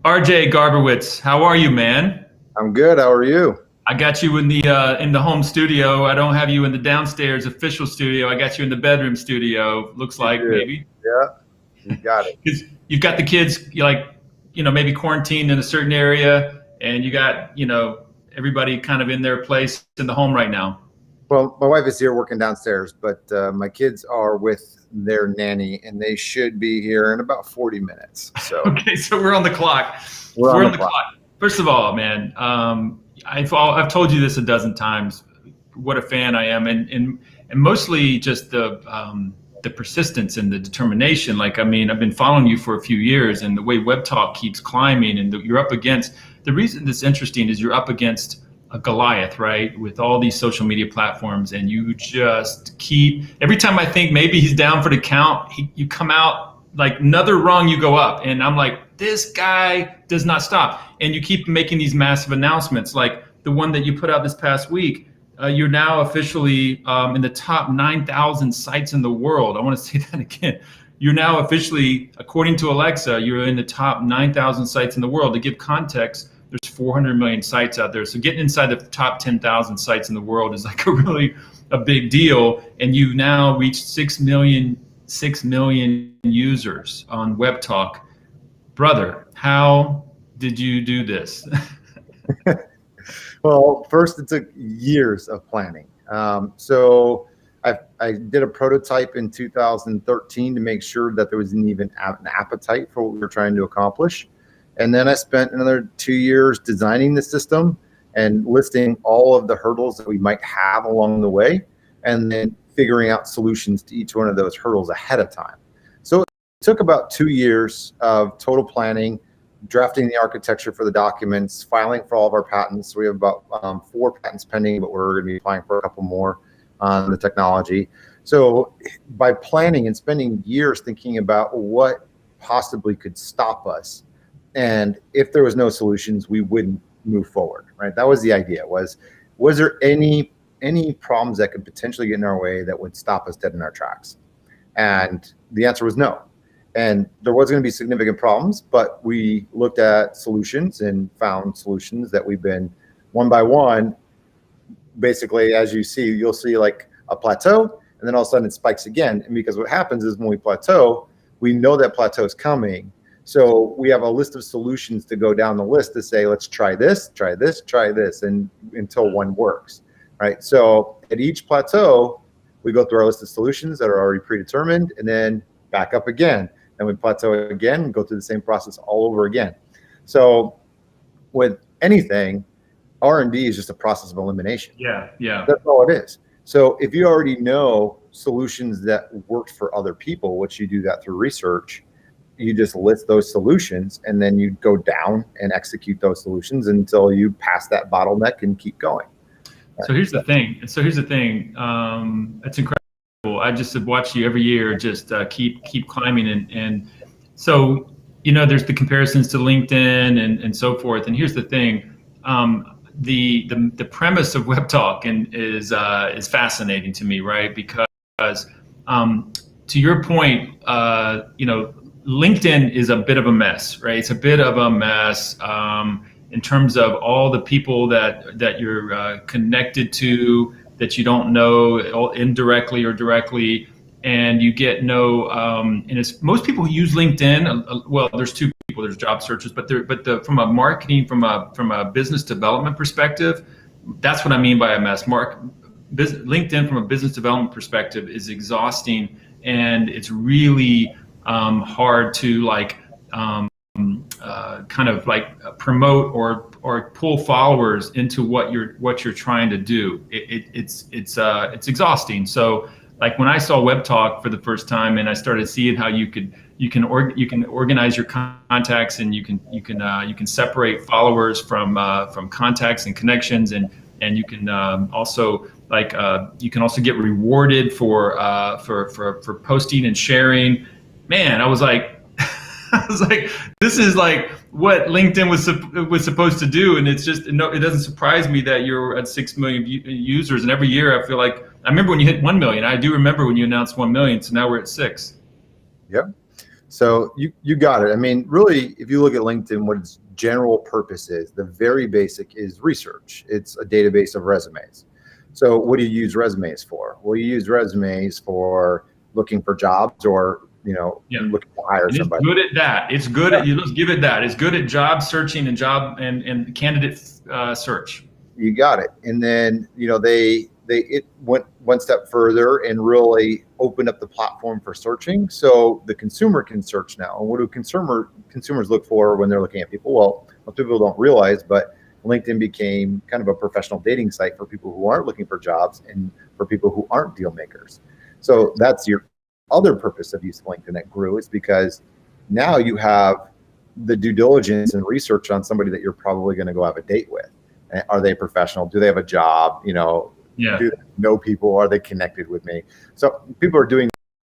RJ Garbowicz, how are you, man? I'm good. How are you? I got you in the home studio. I don't have you in the downstairs official studio. I got you in the bedroom studio. Looks You like good? maybe Yeah, you got it. 'cause you've got the kids maybe quarantined in a certain area, and you got everybody kind of in their place in the home right now. Well, my wife is here working downstairs, but my kids are with their nanny, and they should be here in about 40 minutes. So Okay, so we're on the clock. we're We're on on the the clock. clock. First of all, man, I've told you this a dozen times. What a fan I am, and mostly just the persistence and the determination. Like, I mean, I've been following you for a few years, and the way webtalk keeps climbing, and you're up against. The reason that's interesting is you're up against a Goliath, right? With all these social media platforms, and you just keep. Every time I think maybe he's down for the count, you come out like another rung, you go up, and I'm like, this guy does not stop, and you keep making these massive announcements, like the one that you put out this past week. You're now officially in the top 9,000 sites in the world. I want to say that again. You're now officially, according to Alexa, you're in the top 9,000 sites in the world. To give context, there's 400 million sites out there. So getting inside the top 10,000 sites in the world is like a big deal. And you've now reached 6 million users on WebTalk. Brother, how did you do this? Well, first it took years of planning. So I did a prototype in 2013 to make sure that there was even an appetite for what we were trying to accomplish. And then I spent another 2 years designing the system and listing all of the hurdles that we might have along the way, and then figuring out solutions to each one of those hurdles ahead of time. So it took about 2 years of total planning, drafting the architecture for the documents, filing for all of our patents. We have about 4 patents pending, but we're going to be applying for a couple more on the technology. So by planning and spending years thinking about what possibly could stop us, and if there was no solutions, we wouldn't move forward, right? That was the idea. Was there any problems that could potentially get in our way that would stop us dead in our tracks? And the answer was no. And there was going to be significant problems, but we looked at solutions and found solutions that we've been one by one. Basically, as you see, you'll see like a plateau, and then all of a sudden it spikes again. And because what happens is when we plateau, we know that plateau is coming. So we have a list of solutions to go down the list to say, let's try this, try this, try this, and until one works, right? So at each plateau, we go through our list of solutions that are already predetermined, and then back up again. And we plateau again and go through the same process all over again. So with anything, R&D is just a process of elimination. Yeah, yeah. That's all it is. So if you already know solutions that worked for other people, which you do that through research, you just list those solutions, and then you go down and execute those solutions until you pass that bottleneck and keep going. So here's the thing. It's incredible. I just have watched you every year just keep climbing, and so there's the comparisons to LinkedIn and so forth. And here's the thing, the premise of WebTalk is fascinating to me, right? Because to your point, LinkedIn is a bit of a mess, right? It's a bit of a mess in terms of all the people that you're connected to, that you don't know indirectly or directly, and you get no. And it's most people who use LinkedIn. Well, there's two people. There's job searchers, but from a marketing, from a business development perspective, that's what I mean by a mess. LinkedIn from a business development perspective is exhausting, and it's really hard to kind of like promote or pull followers into what you're trying to do. It's exhausting. So like when I saw WebTalk for the first time, and I started seeing how you can organize your contacts, and you can separate followers from contacts and connections, and you can also you can also get rewarded for posting and sharing. Man, I was like, this is like what LinkedIn was supposed to do, and it's just it doesn't surprise me that you're at 6 million users, and every year I feel like I remember when you hit 1 million. I do remember when you announced 1 million, so now we're at 6. Yep. So you got it. I mean, really, if you look at LinkedIn, what its general purpose is, the very basic is research. It's a database of resumes. So what do you use resumes for? Well, you use resumes for looking for jobs or, looking to hire and somebody. It's good at that. It's good at, let's give it that. It's good at job searching and job and candidate search. You got it. And then, it went one step further and really opened up the platform for searching. So the consumer can search now. And what do consumers look for when they're looking at people? Well, most people don't realize, but LinkedIn became kind of a professional dating site for people who aren't looking for jobs and for people who aren't deal makers. So that's your other purpose of use of LinkedIn that grew, is because now you have the due diligence and research on somebody that you're probably going to go have a date with. Are they professional? Do they have a job? Do they know people? Are they connected with me? So people are doing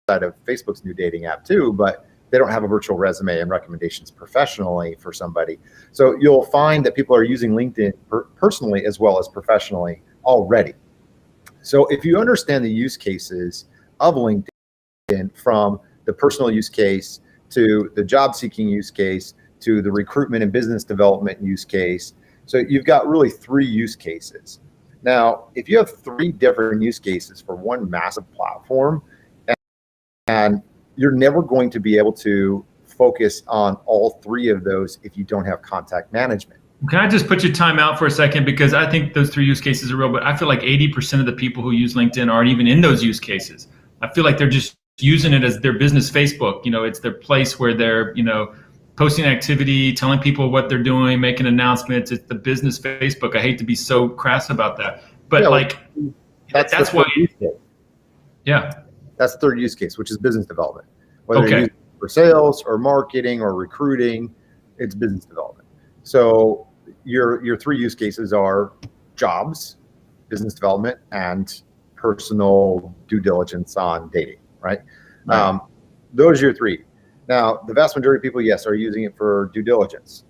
that of Facebook's new dating app too, but they don't have a virtual resume and recommendations professionally for somebody. So you'll find that people are using LinkedIn personally as well as professionally already. So if you understand the use cases of LinkedIn, from the personal use case to the job seeking use case to the recruitment and business development use case, so you've got really 3 use cases. Now, if you have 3 different use cases for one massive platform, and you're never going to be able to focus on all 3 of those if you don't have contact management. Can I just put your time out for a second? Because I think those 3 use cases are real, but I feel like 80% of the people who use LinkedIn aren't even in those use cases. I feel like they're just using it as their business Facebook. It's their place where they're, posting activity, telling people what they're doing, making announcements. It's the business Facebook. I hate to be so crass about that, but that's why. Yeah. That's the 3rd use case, which is business development. Whether you're using it for sales or marketing or recruiting, it's business development. So your 3 use cases are jobs, business development, and personal due diligence on dating, right? Those are your 3. Now, the vast majority of people, yes, are using it for due diligence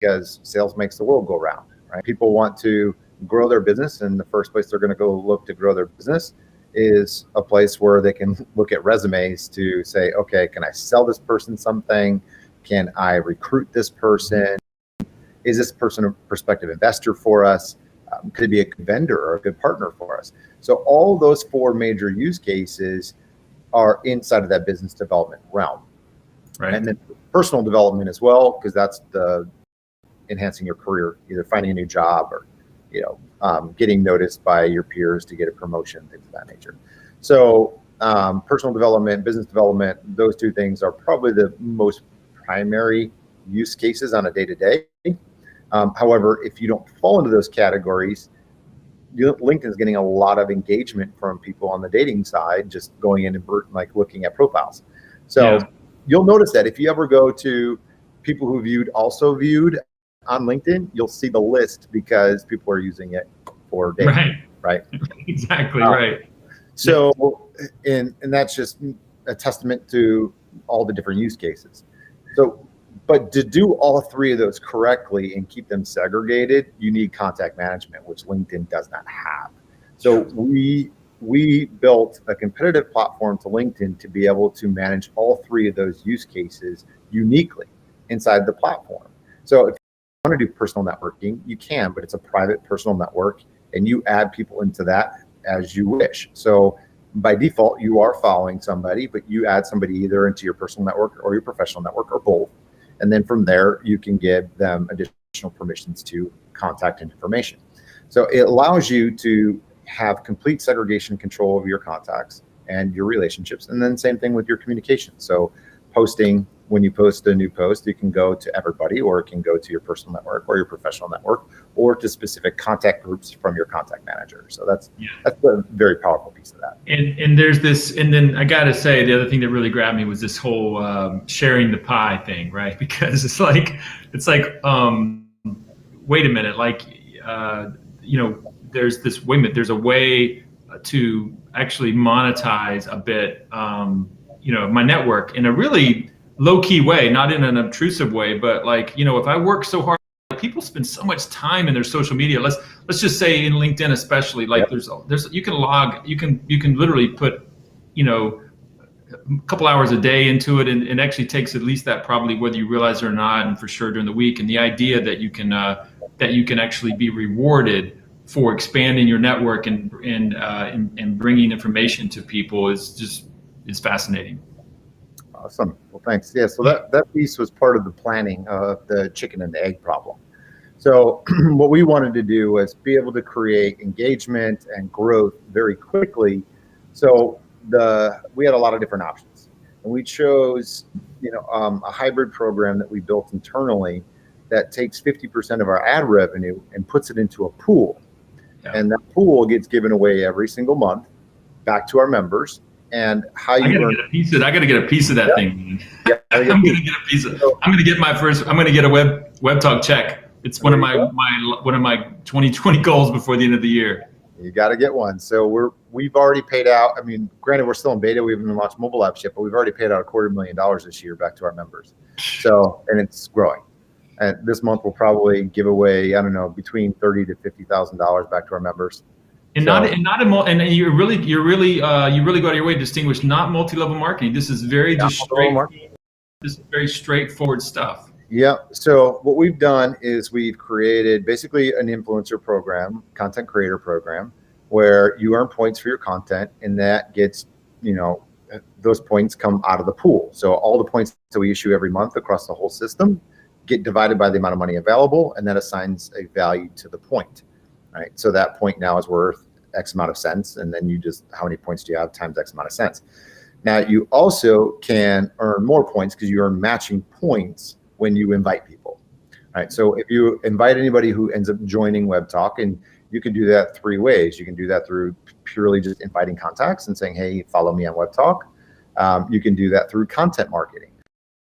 because sales makes the world go round, right? People want to grow their business, and the first place they're going to go look to grow their business is a place where they can look at resumes to say, okay, can I sell this person something? Can I recruit this person? Is this person a prospective investor for us? Could it be a good vendor or a good partner for us? So all those 4 major use cases are inside of that business development realm. Right. And then personal development as well, because that's the enhancing your career, either finding a new job or, getting noticed by your peers to get a promotion, things of that nature. So personal development, business development, those 2 things are probably the most primary use cases on a day-to-day. However, if you don't fall into those categories, LinkedIn is getting a lot of engagement from people on the dating side, just going in and looking at profiles. So you'll notice that if you ever go to people who also viewed on LinkedIn, you'll see the list because people are using it for dating. Right. Exactly. Right. So, and that's just a testament to all the different use cases. So, but to do all 3 of those correctly and keep them segregated, you need contact management, which LinkedIn does not have. So we built a competitive platform to LinkedIn to be able to manage all 3 of those use cases uniquely inside the platform. So if you want to do personal networking, you can, but it's a private personal network, and you add people into that as you wish. So by default, you are following somebody, but you add somebody either into your personal network or your professional network or both. And then from there, you can give them additional permissions to contact information. So it allows you to have complete segregation control of your contacts and your relationships. And then same thing with your communication. So posting, when you post a new post, you can go to everybody, or it can go to your personal network or your professional network, or to specific contact groups from your contact manager. So that's a very powerful piece of that. And there's this, and then I got to say, the other thing that really grabbed me was this whole sharing the pie thing, right? Because it's like, wait a minute, there's a way to actually monetize a bit, my network in a really low-key way, not in an obtrusive way, but if I work so hard, people spend so much time in their social media. Let's just say in LinkedIn especially, there's you can literally put couple hours a day into it, and it actually takes at least that, probably whether you realize it or not, and for sure during the week. And the idea that you can actually be rewarded for expanding your network and bringing information to people is fascinating. Awesome. Well, thanks. Yeah. So that piece was part of the planning of the chicken and the egg problem. So what we wanted to do was be able to create engagement and growth very quickly. So we had a lot of different options, and we chose, a hybrid program that we built internally that takes 50% of our ad revenue and puts it into a pool. Yeah. And that pool gets given away every single month back to our members. And how you I gotta get a piece of that thing. Yeah, I'm gonna get a piece of. I'm gonna get a web talk check. It's one of my 2020 goals before the end of the year. You got to get one. So we've already paid out. I mean, granted, we're still in beta. We haven't even launched mobile apps yet, but we've already paid out $250,000 this year back to our members. So, and it's growing. And this month we'll probably give away, I don't know, between $30,000 to $50,000 back to our members. And you really go out of your way to distinguish not multi-level marketing. This is very very straightforward stuff. Yeah. So what we've done is we've created basically an influencer program, content creator program, where you earn points for your content, and that gets, those points come out of the pool. So all the points that we issue every month across the whole system get divided by the amount of money available, and that assigns a value to the point, right? So that point now is worth X amount of cents, and then you just, how many points do you have times X amount of cents. Now you also can earn more points because you earn matching points when you invite people, right? So if you invite anybody who ends up joining WebTalk, and you can do that 3 ways. You can do that through purely just inviting contacts and saying, hey, follow me on WebTalk. You can do that through content marketing.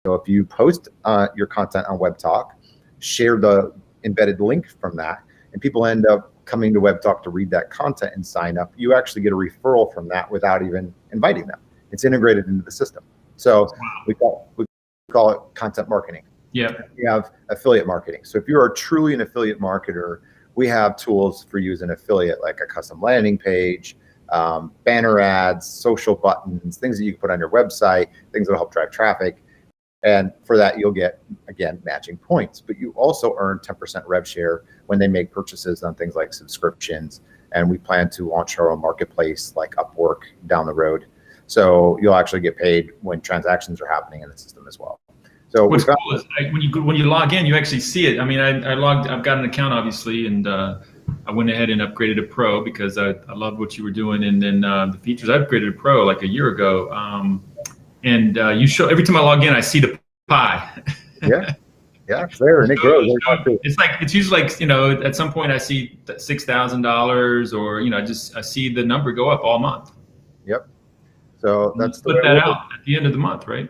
So if you post your content on WebTalk, share the embedded link from that, and people end up coming to WebTalk to read that content and sign up, you actually get a referral from that without even inviting them. It's integrated into the system. So we call it content marketing. Yeah. We have affiliate marketing. So if you are truly an affiliate marketer, we have tools for you as an affiliate, like a custom landing page, banner ads, social buttons, things that you can put on your website, things that will help drive traffic. And for that, you'll get, again, matching points. But you also earn 10% rev share when they make purchases on things like subscriptions. And we plan to launch our own marketplace like Upwork down the road. So you'll actually get paid when transactions are happening in the system as well. So what's cool is when you log in, you actually see it. I mean, I've got an account obviously, and I went ahead and upgraded to Pro because I loved what you were doing, and then the features. I upgraded to Pro like a year ago, and you show every time I log in, I see the pie. Yeah, it's there and it grows. It's usually like at some point I see $6,000 or I see the number go up all month. Yep. So that's put that out at the end of the month, right?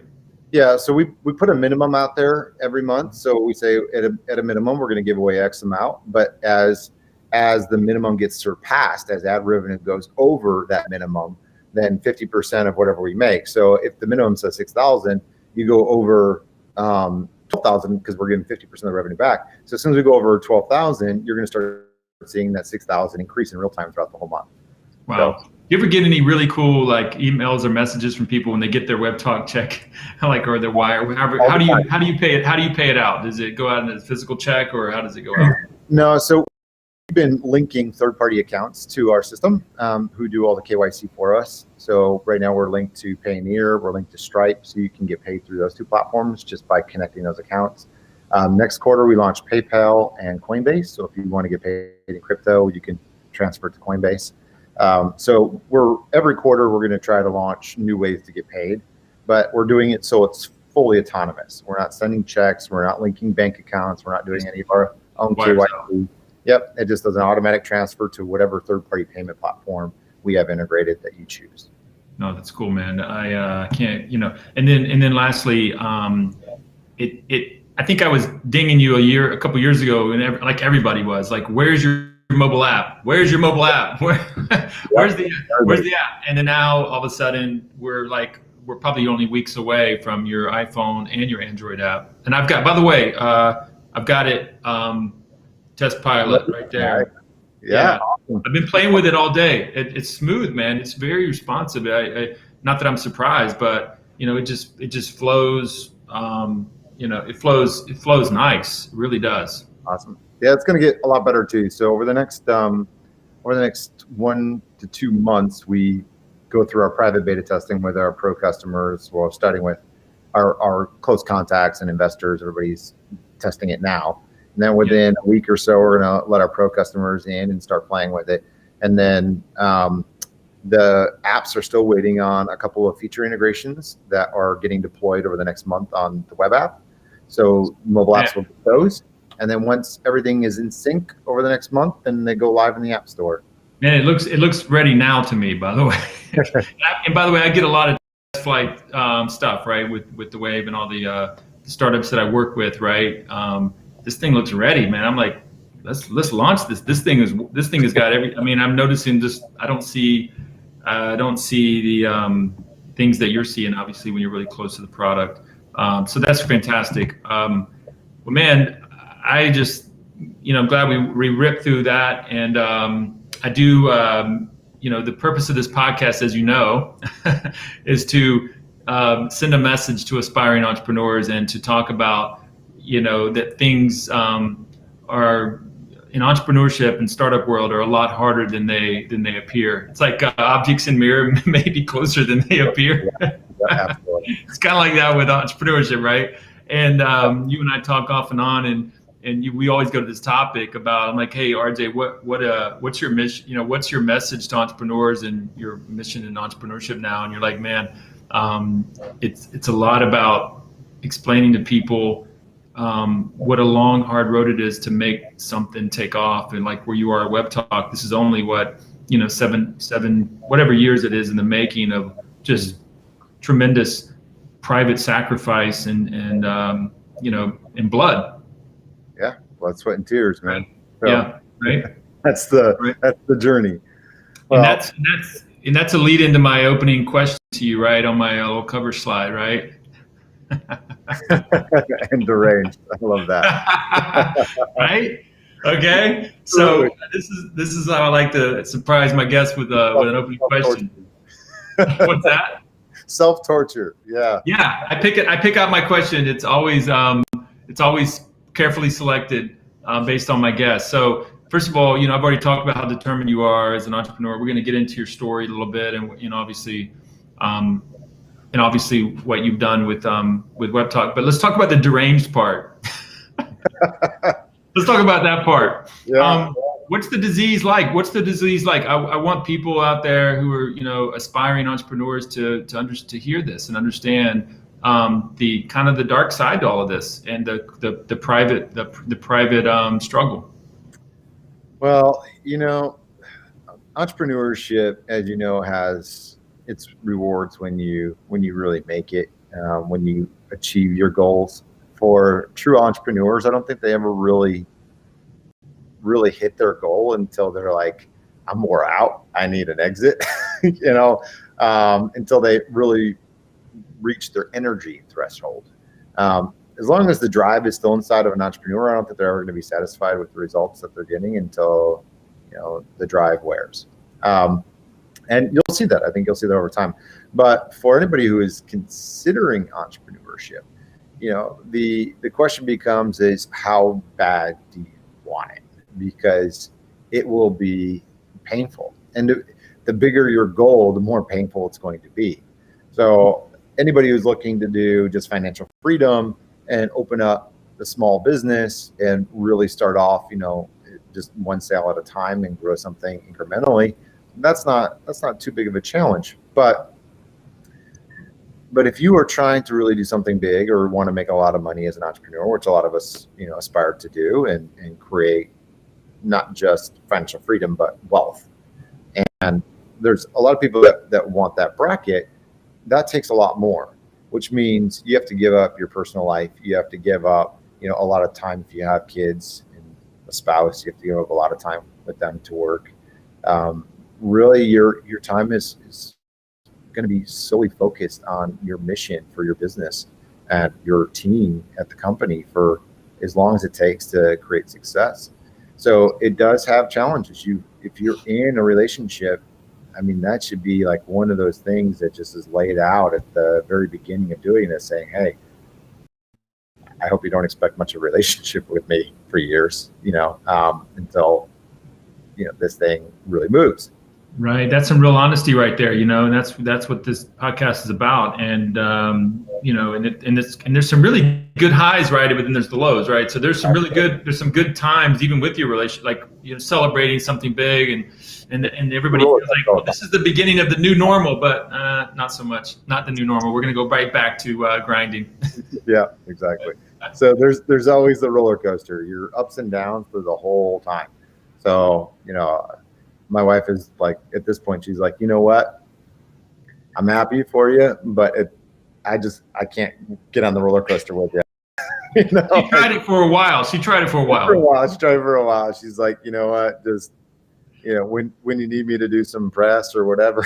Yeah, so we put a minimum out there every month. So we say at a minimum, we're going to give away X amount. But as the minimum gets surpassed, as ad revenue goes over that minimum, then 50% of whatever we make. So if the minimum says 6,000, you go over 12,000 because we're getting 50% of the revenue back. So as soon as we go over 12,000, you're going to start seeing that 6,000 increase in real time throughout the whole month. Wow. So, you ever get any really cool like emails or messages from people when they get their WebTalk check, or their wire? How do you pay it? How do you pay it out? Does it go out in a physical check, or how does it go out? No, so we've been linking third-party accounts to our system who do all the KYC for us. So right now we're linked to Payoneer, we're linked to Stripe, so you can get paid through those 2 platforms just by connecting those accounts. Next quarter we launch PayPal and Coinbase. So if you want to get paid in crypto, you can transfer it to Coinbase. So every quarter we're going to try to launch new ways to get paid, but we're doing it so it's fully autonomous. We're not sending checks, we're not linking bank accounts, we're not doing any of our own KYC. Yep, it just does an automatic transfer to whatever third-party payment platform we have integrated that you choose. No, that's cool, man. I can't, and then lastly, I think I was dinging you a couple years ago, and like everybody was like, "Where's your mobile app? Where's your mobile app? Where's the app?" And then now all of a sudden we're probably only weeks away from your iPhone and your Android app. And I've got, by the way, I've got it test pilot right there. Yeah. I've been playing with it all day. It's smooth, man. It's very responsive. not that I'm surprised, but it just flows. It flows nice. It really does. Awesome. Yeah, it's going to get a lot better too. So over the next 1 to 2 months, we go through our private beta testing with our pro customers. Well, starting with our close contacts and investors. Everybody's testing it now. And then within a week or so, we're going to let our pro customers in and start playing with it. And then the apps are still waiting on a couple of feature integrations that are getting deployed over the next month on the web app. So mobile apps will get those. And then once everything is in sync over the next month, then they go live in the App Store. Man, it looks ready now to me, by the way. And by the way, I get a lot of test flight stuff, right, with the Wave and all the startups that I work with, right? This thing looks ready, man. I'm like, let's launch this. This thing has got every. I mean, I'm noticing just I don't see the things that you're seeing, obviously, when you're really close to the product. So that's fantastic. Well, man, I just, I'm glad we ripped through that. And I do, the purpose of this podcast, as you know, is to send a message to aspiring entrepreneurs and to talk about, that things are in entrepreneurship and startup world are a lot harder than they appear. It's like objects in mirror may be closer than they appear. Yeah, absolutely. It's kind of like that with entrepreneurship, right? And you and I talk off and on, and we always go to this topic about. I'm like, hey, RJ, what's your mission? What's your message to entrepreneurs and your mission in entrepreneurship now? And you're like, man, it's a lot about explaining to people what a long, hard road it is to make something take off. And like where you are at webtalk, this is only seven whatever years it is in the making of just tremendous private sacrifice and blood. Yeah, blood, sweat, and tears, man. So yeah, right. That's the journey. Well, and that's a lead into my opening question to you, right, on my little cover slide, right? And deranged. I love that. Right? Okay. So this is how I like to surprise my guests with an opening question. What's that? Self-torture. Yeah. Yeah. I pick out my question. It's always carefully selected based on my guests. So first of all, I've already talked about how determined you are as an entrepreneur. We're going to get into your story a little bit, and obviously what you've done with webtalk. But let's talk about the deranged part. Let's talk about that part. Yeah. What's the disease like? I want people out there who are, aspiring entrepreneurs to hear this and understand the kind of the dark side to all of this and the private struggle. Well, entrepreneurship, as you know, has its rewards when you really make it, when you achieve your goals. For true entrepreneurs, I don't think they ever really hit their goal until they're like, I'm wore out, I need an exit, until they really reach their energy threshold. As long as the drive is still inside of an entrepreneur, I don't think they're ever going to be satisfied with the results that they're getting until, the drive wears. And you'll see that. I think you'll see that over time. But for anybody who is considering entrepreneurship, the question becomes is how bad do you want it? Because it will be painful. And the bigger your goal, the more painful it's going to be. So anybody who's looking to do just financial freedom and open up a small business and really start off, just one sale at a time and grow something incrementally, that's not too big of a challenge. But if you are trying to really do something big or want to make a lot of money as an entrepreneur, which a lot of us, aspire to do and create not just financial freedom, but wealth. And there's a lot of people that want that bracket. That takes a lot more, which means you have to give up your personal life. You have to give up, a lot of time if you have kids and a spouse. You have to give up a lot of time with them to work. Really, your time is going to be solely focused on your mission for your business and your team at the company for as long as it takes to create success. So it does have challenges. If you're in a relationship I mean, that should be like one of those things that just is laid out at the very beginning of doing this, saying, hey, I hope you don't expect much of a relationship with me for years, until, this thing really moves. Right. That's some real honesty right there, and that's what this podcast is about. And, and there's some really good highs, right? But then there's the lows, right? So there's some good times, even with your relationship, like, celebrating something big and everybody feels like, well, this is the beginning of the new normal, but not so much, not the new normal. We're going to go right back to grinding. Yeah, exactly. So there's always the roller coaster, your ups and downs for the whole time. So, my wife is like, at this point, she's like, you know what? I'm happy for you, but I can't get on the roller coaster with you. She tried it for a while. She's like, you know what? Just, when you need me to do some press or whatever,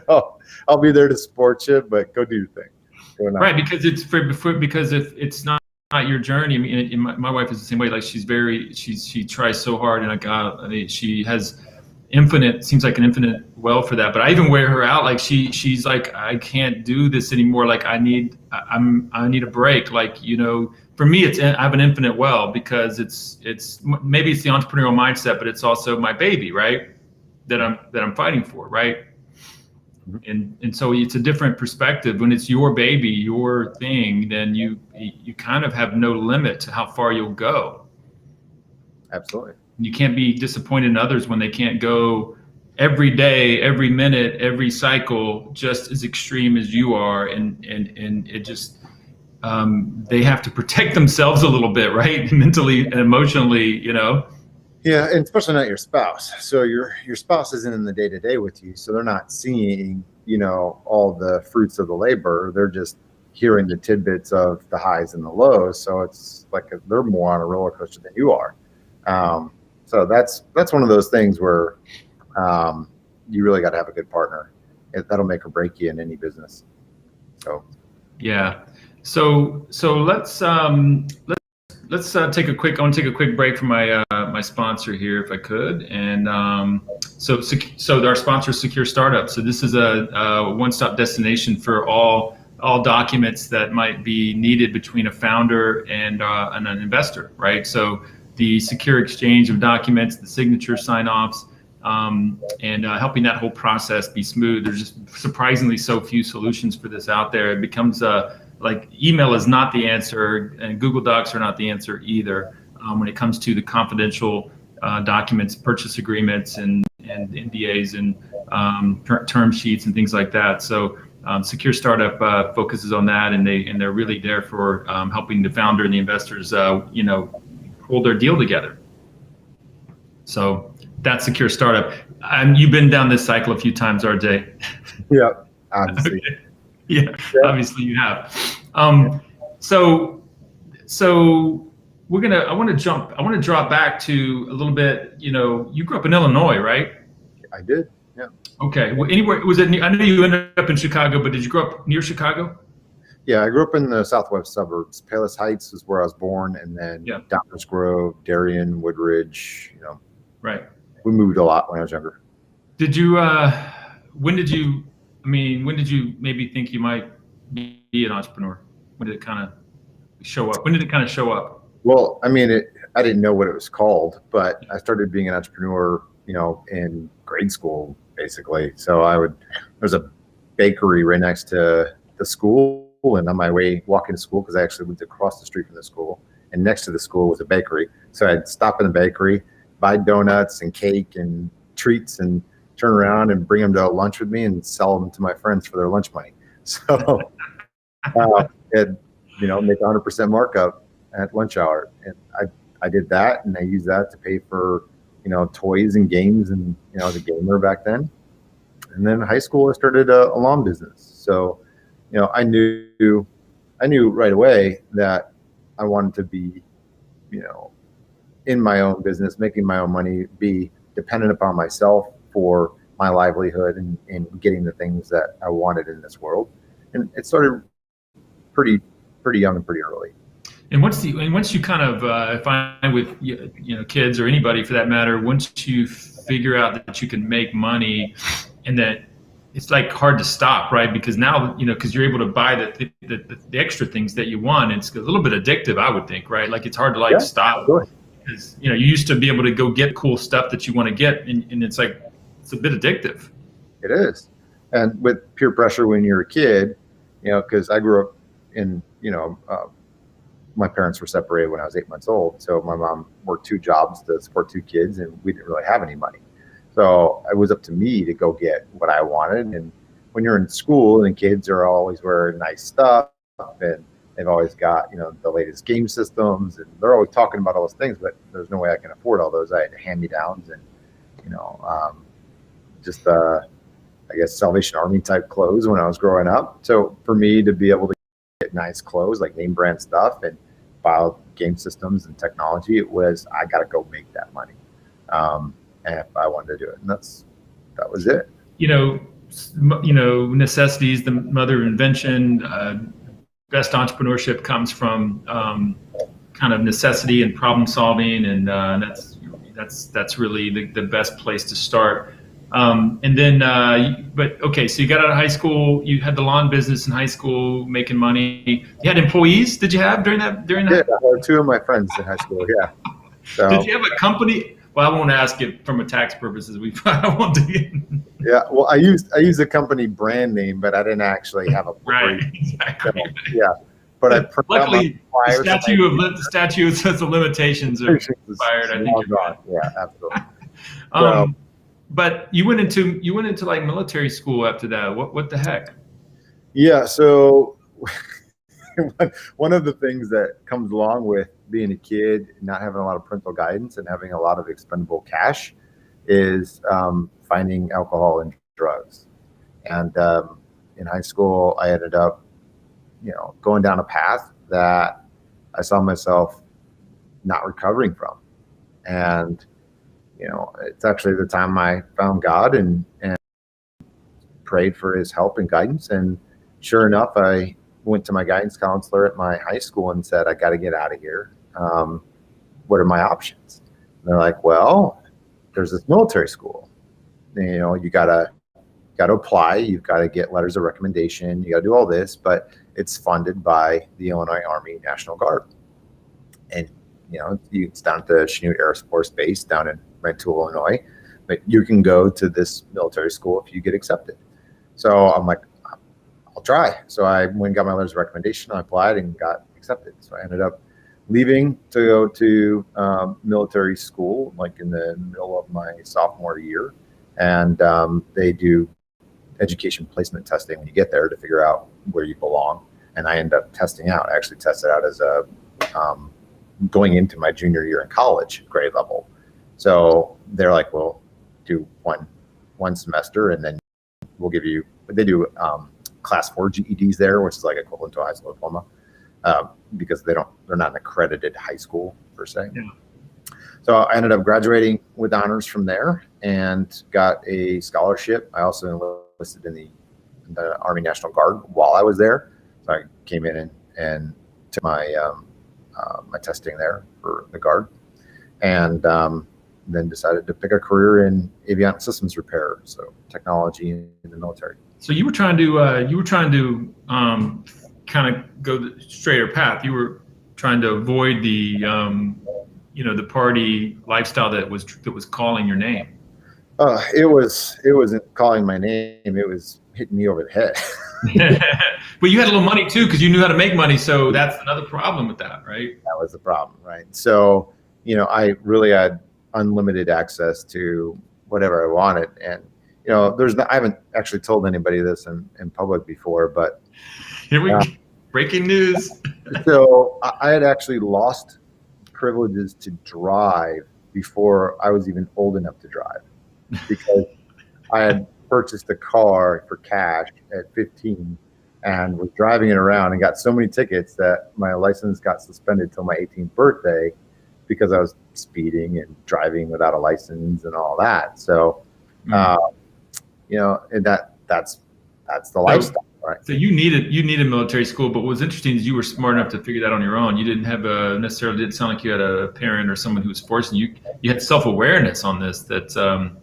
I'll be there to support you, but go do your thing. Right, because because if it's not your journey. I mean, my wife is the same way. Like, she tries so hard, and she has seems like an infinite well for that. But I even wear her out. Like, she's like, I can't do this anymore. Like, I need a break. Like, for me, I have an infinite well, because maybe it's the entrepreneurial mindset, but it's also my baby, right? That I'm fighting for, right? And so it's a different perspective. When it's your baby, your thing, then you kind of have no limit to how far you'll go. Absolutely. You can't be disappointed in others when they can't go every day, every minute, every cycle just as extreme as you are, and it just they have to protect themselves a little bit, right? Mentally and emotionally, Yeah, and especially not your spouse. So your spouse isn't in the day-to-day with you, so they're not seeing, all the fruits of the labor. They're just hearing the tidbits of the highs and the lows. So it's like they're more on a roller coaster than you are. So that's one of those things where you really got to have a good partner. That'll make or break you in any business. So yeah. So let's take a quick. I want to take a quick break from my sponsor here, if I could. And so our sponsor is Secure Startup. So this is a one-stop destination for all documents that might be needed between a founder and an investor, right? So the secure exchange of documents, the signature sign-offs, and helping that whole process be smooth. There's just surprisingly so few solutions for this out there. It becomes like email is not the answer, and Google Docs are not the answer either when it comes to the confidential documents, purchase agreements, and NDAs and term sheets and things like that. So Secure Startup focuses on that, and they're really there for helping the founder and the investors, hold their deal together. So that's Secure Startup. You've been down this cycle a few times, RJ. Yeah, obviously. Okay. Yeah, obviously you have. So I want to drop back to a little bit. You grew up in Illinois, right? I did. Yeah. Okay. Well, anywhere was it? I know you ended up in Chicago, but did you grow up near Chicago? Yeah, I grew up in the southwest suburbs. Palos Heights is where I was born, and then Downers Grove, Darien, Woodridge. Right. We moved a lot when I was younger. Did you? When did you maybe think you might be an entrepreneur? When did it kind of show up? Well, I mean, I didn't know what it was called, but I started being an entrepreneur, in grade school, basically. So there's a bakery right next to the school, and on my way walking to school, because I actually lived across the street from the school, and next to the school was a bakery. So I'd stop in the bakery, buy donuts and cake and treats, and turn around and bring them to lunch with me and sell them to my friends for their lunch money. So, make 100% markup at lunch hour. And I did that, and I used that to pay for, toys and games, and, I was a gamer back then. And then in high school, I started a lawn business. So, I knew right away that I wanted to be, in my own business, making my own money, be dependent upon myself for my livelihood and getting the things that I wanted in this world. And it started pretty young and pretty early. And once you kind of find with kids or anybody for that matter, once you figure out that you can make money and that it's like hard to stop, right? Because now, because you're able to buy the extra things that you want. It's a little bit addictive, I would think, right? Like it's hard to Yeah, stop absolutely. because, you used to be able to go get cool stuff that you want to get. And it's like, it's a bit addictive. It is. And with peer pressure when you're a kid, because I grew up in, my parents were separated when I was 8 months old. So my mom worked 2 jobs to support 2 kids, and we didn't really have any money. So it was up to me to go get what I wanted. And when you're in school and kids are always wearing nice stuff and they've always got, the latest game systems, and they're always talking about all those things, but there's no way I can afford all those. I had hand-me-downs and, I guess Salvation Army type clothes when I was growing up. So for me to be able to get nice clothes, like name brand stuff, and buy game systems and technology, it was, I got to go make that money. And if I wanted to do it, and that was it. Necessity is the mother of invention. Best entrepreneurship comes from kind of necessity and problem solving, and that's really the best place to start. And then, but okay, so you got out of high school, you had the lawn business in high school, making money. You had employees? Did you have during that? Yeah, I had 2 of my friends in high school. Yeah. So, did you have a company? Well, I won't ask it from a tax purposes. I won't do it. Yeah. Well, I used a company brand name, but I didn't actually have a right. Exactly. So, yeah. But I luckily the statute says the limitations are expired. I think. Yeah, absolutely. But you went into like military school after that. What the heck? Yeah. So one of the things that comes along with being a kid, not having a lot of parental guidance and having a lot of expendable cash is finding alcohol and drugs. And in high school, I ended up, going down a path that I saw myself not recovering from. And it's actually the time I found God and prayed for his help and guidance. And sure enough, I went to my guidance counselor at my high school and said, I got to get out of here. What are my options? And they're like, well, there's this military school. You got to apply. You've got to get letters of recommendation. You got to do all this, but it's funded by the Illinois Army National Guard. And, it's down at the Chanute Air Force Base down in Rantoul, Illinois, but you can go to this military school if you get accepted. So I'm like, I'll try. So I went and got my letters of recommendation. I applied and got accepted. So I ended up leaving to go to military school, like in the middle of my sophomore year. And they do education placement testing when you get there to figure out where you belong. And I ended up testing out. I actually tested out as a going into my junior year in college, grade level. So they're like, well, do one semester, and then we'll give you. They do class 4 GEDs there, which is like equivalent to a high school diploma, because they're not an accredited high school per se. Yeah. So I ended up graduating with honors from there and got a scholarship. I also enlisted in the Army National Guard while I was there. So I came in and took my my testing there for the Guard, and then decided to pick a career in avionics systems repair, so technology in the military. So you were trying to kind of go the straighter path. You were trying to avoid the the party lifestyle that was calling your name. It wasn't calling my name. It was hitting me over the head. But you had a little money too, because you knew how to make money. So that's another problem with that, right? That was the problem, right? So, I really had unlimited access to whatever I wanted. And, I haven't actually told anybody this in public before, but here we go. Breaking news. So I had actually lost privileges to drive before I was even old enough to drive, because I had purchased a car for cash at 15 and was driving it around and got so many tickets that my license got suspended till my 18th birthday because I was speeding and driving without a license and all that. So, and that's the lifestyle, right? So you needed military school, but what was interesting is you were smart enough to figure that on your own. You didn't have didn't sound like you had a parent or someone who was forcing you. You had self-awareness on this that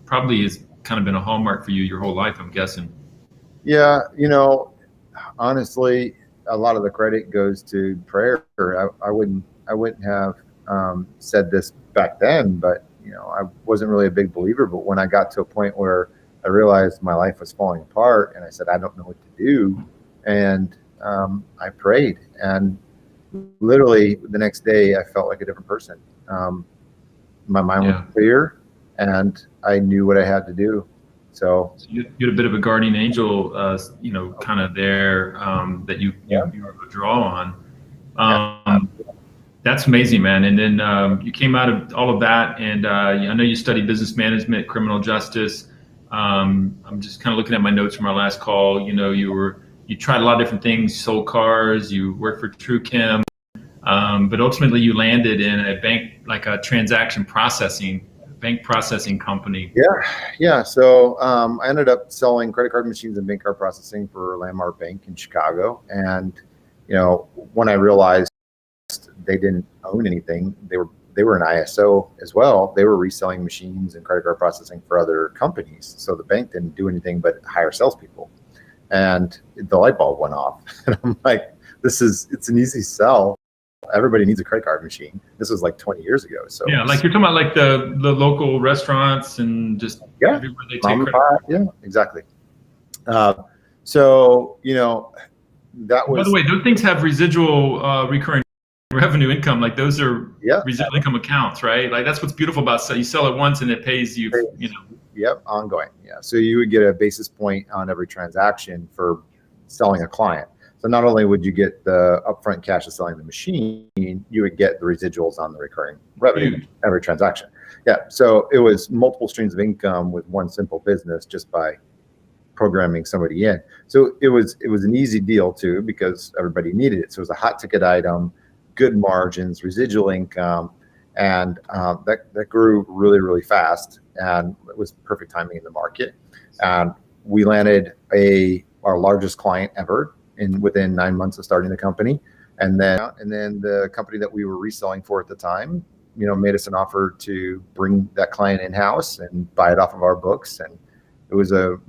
probably is kind of been a hallmark for you your whole life, I'm guessing. Yeah, honestly, a lot of the credit goes to prayer. I wouldn't have said this back then, but I wasn't really a big believer. But when I got to a point where I realized my life was falling apart, and I said, I don't know what to do, and I prayed, and literally the next day I felt like a different person. My mind was clear, and I knew what I had to do. So you had a bit of a guardian angel, kind of there that you were able to draw on. That's amazing, man. And then you came out of all of that, and I know you studied business management, criminal justice. I'm just kind of looking at my notes from our last call. You tried a lot of different things, sold cars, you worked for True Chem, but ultimately you landed in a bank, like a bank processing company. Yeah. So I ended up selling credit card machines and bank card processing for Landmark Bank in Chicago. And when I realized they didn't own anything, they were an ISO as well. They were reselling machines and credit card processing for other companies. So the bank didn't do anything but hire salespeople. And the light bulb went off. And I'm like, it's an easy sell. Everybody needs a credit card machine. This was like 20 years ago. So yeah, like you're talking about like the local restaurants and just everywhere they take credit. Yeah, exactly. So that was. By the way, those things have residual recurring revenue income. Like those are residual income accounts, right? Like that's what's beautiful about you sell it once and it pays you. Yep, ongoing. Yeah. So you would get a basis point on every transaction for selling a client. So not only would you get the upfront cash of selling the machine, you would get the residuals on the recurring revenue every transaction. Yeah. So it was multiple streams of income with one simple business just by programming somebody in. So it was an easy deal too, because everybody needed it. So it was a hot ticket item, good margins, residual income, and that grew really, really fast. And it was perfect timing in the market. And we landed our largest client ever within 9 months of starting the company. And then the company that we were reselling for at the time, made us an offer to bring that client in-house and buy it off of our books. And it was a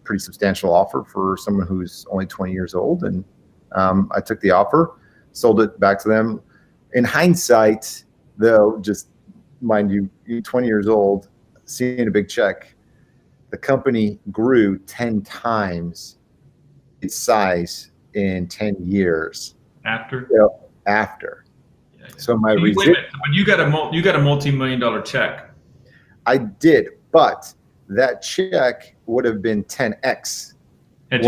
pretty substantial offer for someone who's only 20 years old. And I took the offer, sold it back to them. In hindsight, though, just mind you, 20 years old, seeing a big check, the company grew 10 times its size in 10 years. After? After. Yeah. So my wait a minute, but you got a multi-million-dollar check. I did, but that check would have been 10x. Had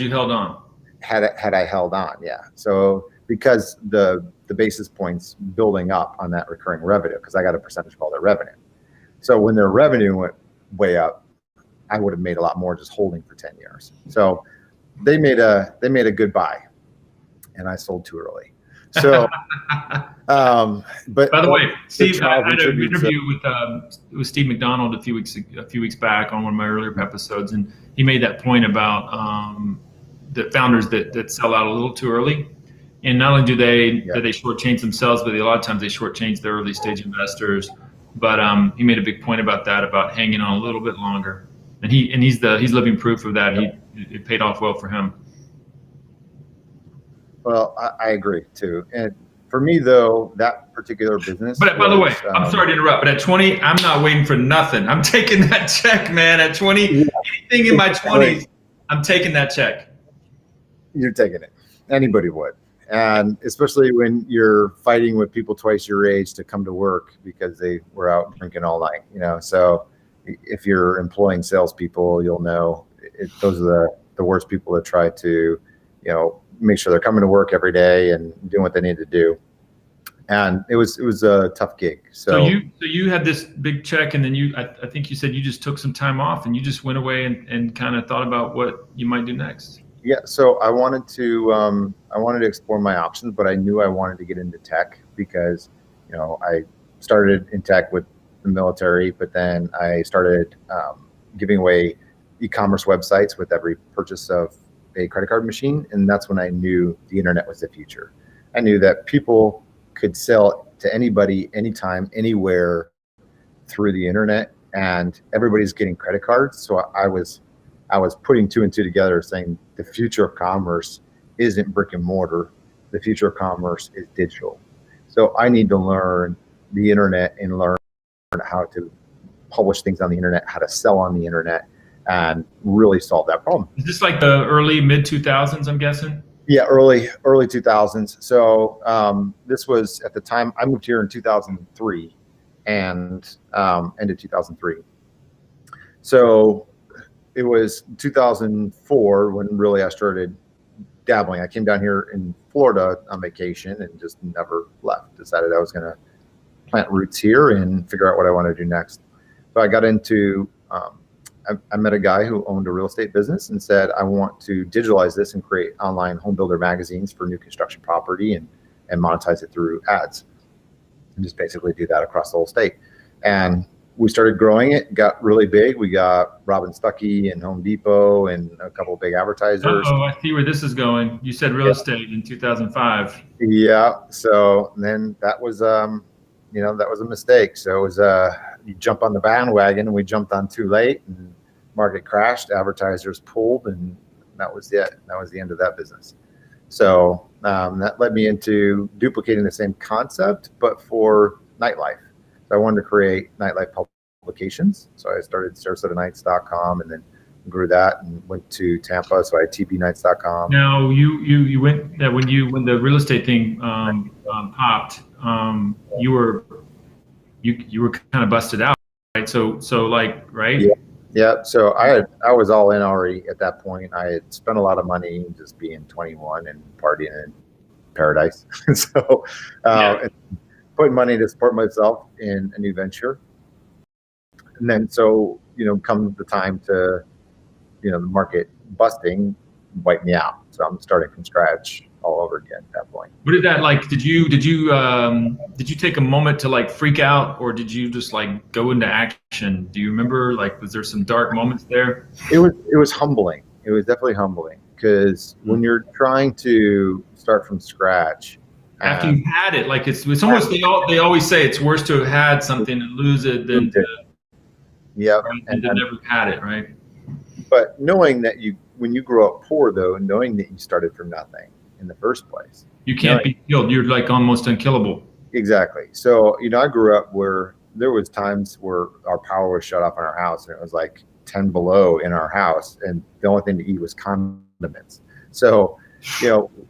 you held on? Had I held on, yeah. So because the basis points building up on that recurring revenue, because I got a percentage of all their revenue. So when their revenue went way up, I would have made a lot more just holding for 10 years. So they made a good buy, and I sold too early. So, but by the way, Steve, I had an interview with Steve MacDonald a few weeks back on one of my earlier episodes, and he made that point about the founders that sell out a little too early. And not only do they shortchange themselves, but a lot of times they shortchange their early stage investors. But he made a big point about that, about hanging on a little bit longer. And he's living proof of that. It paid off well for him. Well, I agree too. And for me, though, that particular business. But by the way, I'm sorry to interrupt, but at 20, I'm not waiting for nothing. I'm taking that check, man. At 20, anything in my 20s, I'm taking that check. You're taking it. Anybody would. And especially when you're fighting with people twice your age to come to work because they were out drinking all night, So if you're employing salespeople, you'll know those are the worst people that try to, make sure they're coming to work every day and doing what they need to do. And it was a tough gig. So you had this big check, and then I think you said you just took some time off and you just went away and kind of thought about what you might do next. Yeah, so I wanted to explore my options, but I knew I wanted to get into tech because, I started in tech with the military, but then I started giving away e-commerce websites with every purchase of a credit card machine, and that's when I knew the internet was the future. I knew that people could sell to anybody, anytime, anywhere through the internet, and everybody's getting credit cards. So I was putting two and two together, saying the future of commerce isn't brick and mortar. The future of commerce is digital. So I need to learn the internet and learn how to publish things on the internet, how to sell on the internet, and really solve that problem. Is this like the early mid 2000s, I'm guessing? Yeah, early 2000s. So this was at the time I moved here in 2003, and ended 2003. So it was 2004 when really I started dabbling. I came down here in Florida on vacation and just never left. Decided I was going to plant roots here and figure out what I want to do next. So I got into, I met a guy who owned a real estate business and said, I want to digitalize this and create online home builder magazines for new construction property and monetize it through ads. And just basically do that across the whole state. And we started growing it, got really big. We got Robin Stuckey and Home Depot and a couple of big advertisers. Oh, I see where this is going. You said real estate in 2005. Yeah. So then that was, that was a mistake. So it was, you jump on the bandwagon, and we jumped on too late, and market crashed, advertisers pulled, and that was it. That was the end of that business. So that led me into duplicating the same concept, but for nightlife. So I wanted to create nightlife publications. So I started Sarasota-Nights.com, and then grew that and went to Tampa. So I had TBNights.com. Now you went that when the real estate thing popped, you were kind of busted out, right? So like, right? Yeah. Yeah. So I was all in already at that point. I had spent a lot of money just being 21 and partying in paradise. So and putting money to support myself in a new venture. And then so, come the time to, the market busting, wiped me out. So I'm starting from scratch all over again at that point. What did that like? Did you take a moment to like freak out, or did you just like go into action? Do you remember, like, was there some dark moments there? It was humbling. It was definitely humbling, because when you're trying to start from scratch, after you've had it, like it's almost, they always say it's worse to have had something and lose it than to never had it, right? But knowing that when you grow up poor, though, knowing that you started from nothing in the first place, you can't be killed. You're like almost unkillable. Exactly. So I grew up where there was times where our power was shut off in our house, and it was like 10 below in our house, and the only thing to eat was condiments. So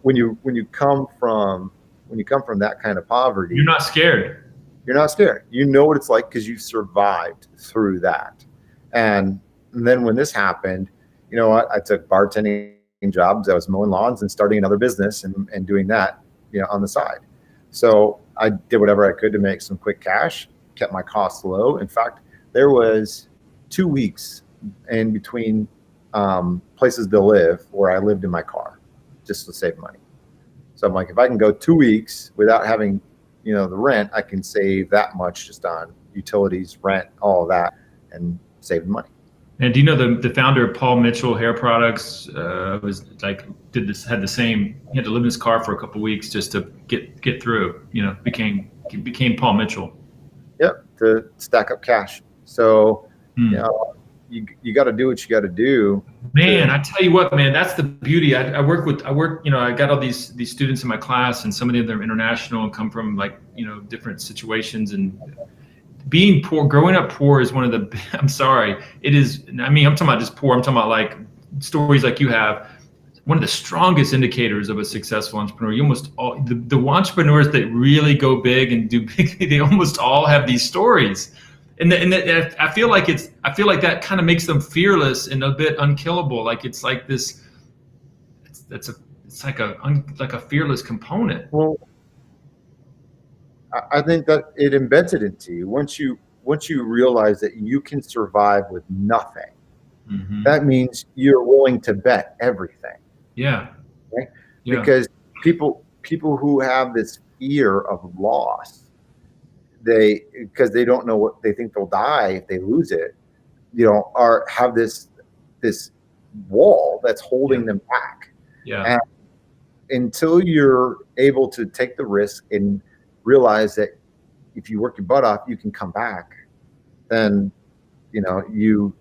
when you come from that kind of poverty, you're not scared. You're not scared. You know what it's like because you survived through that. And then when this happened, I took bartending jobs. I was mowing lawns and starting another business and doing that, on the side. So I did whatever I could to make some quick cash, kept my costs low. In fact, there was 2 weeks in between places to live where I lived in my car just to save money. So I'm like, if I can go 2 weeks without having, the rent, I can save that much just on utilities, rent, all of that, and save money. And do you know the founder of Paul Mitchell Hair Products was like had the same. He had to live in his car for a couple of weeks just to get through. Became Paul Mitchell. Yep, to stack up cash. So you got to do what you got to do. Man, I tell you what, man, that's the beauty. I got all these students in my class, and some of them are international and come from like different situations, and being poor, growing up poor is one of the, I'm sorry, it is, I mean, I'm talking about just poor, I'm talking about like stories like you have, one of the strongest indicators of a successful entrepreneur. You almost all, the entrepreneurs that really go big and do big, they almost all have these stories. And I feel like that kind of makes them fearless and a bit unkillable. Like it's like this, it's like a fearless component. Well, I think that it embeds it into you. Once you realize that you can survive with nothing, that means you're willing to bet everything. Yeah. Okay? Yeah. Because people who have this fear of loss, because they don't know what they think they'll die if they lose it, have this wall that's holding them back. Yeah. And until you're able to take the risk and realize that if you work your butt off, you can come back, then you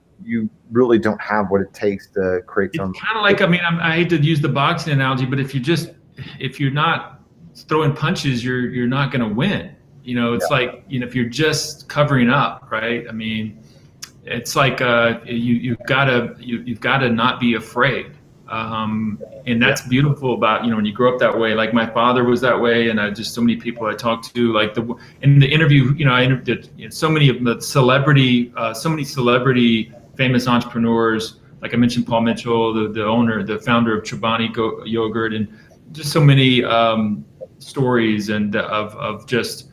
really don't have what it takes to create It's some. kind of like, I mean, I hate to use the boxing analogy, but if you're not throwing punches, you're not going to win. It's like, if you're just covering up, right? I mean, it's like you've got to not be afraid, and that's beautiful about when you grow up that way. Like my father was that way, and I just so many people I talked to, like in the interview, I interviewed so many of the so many celebrity famous entrepreneurs. Like I mentioned, Paul Mitchell, the founder of Chobani yogurt, and just so many stories and of just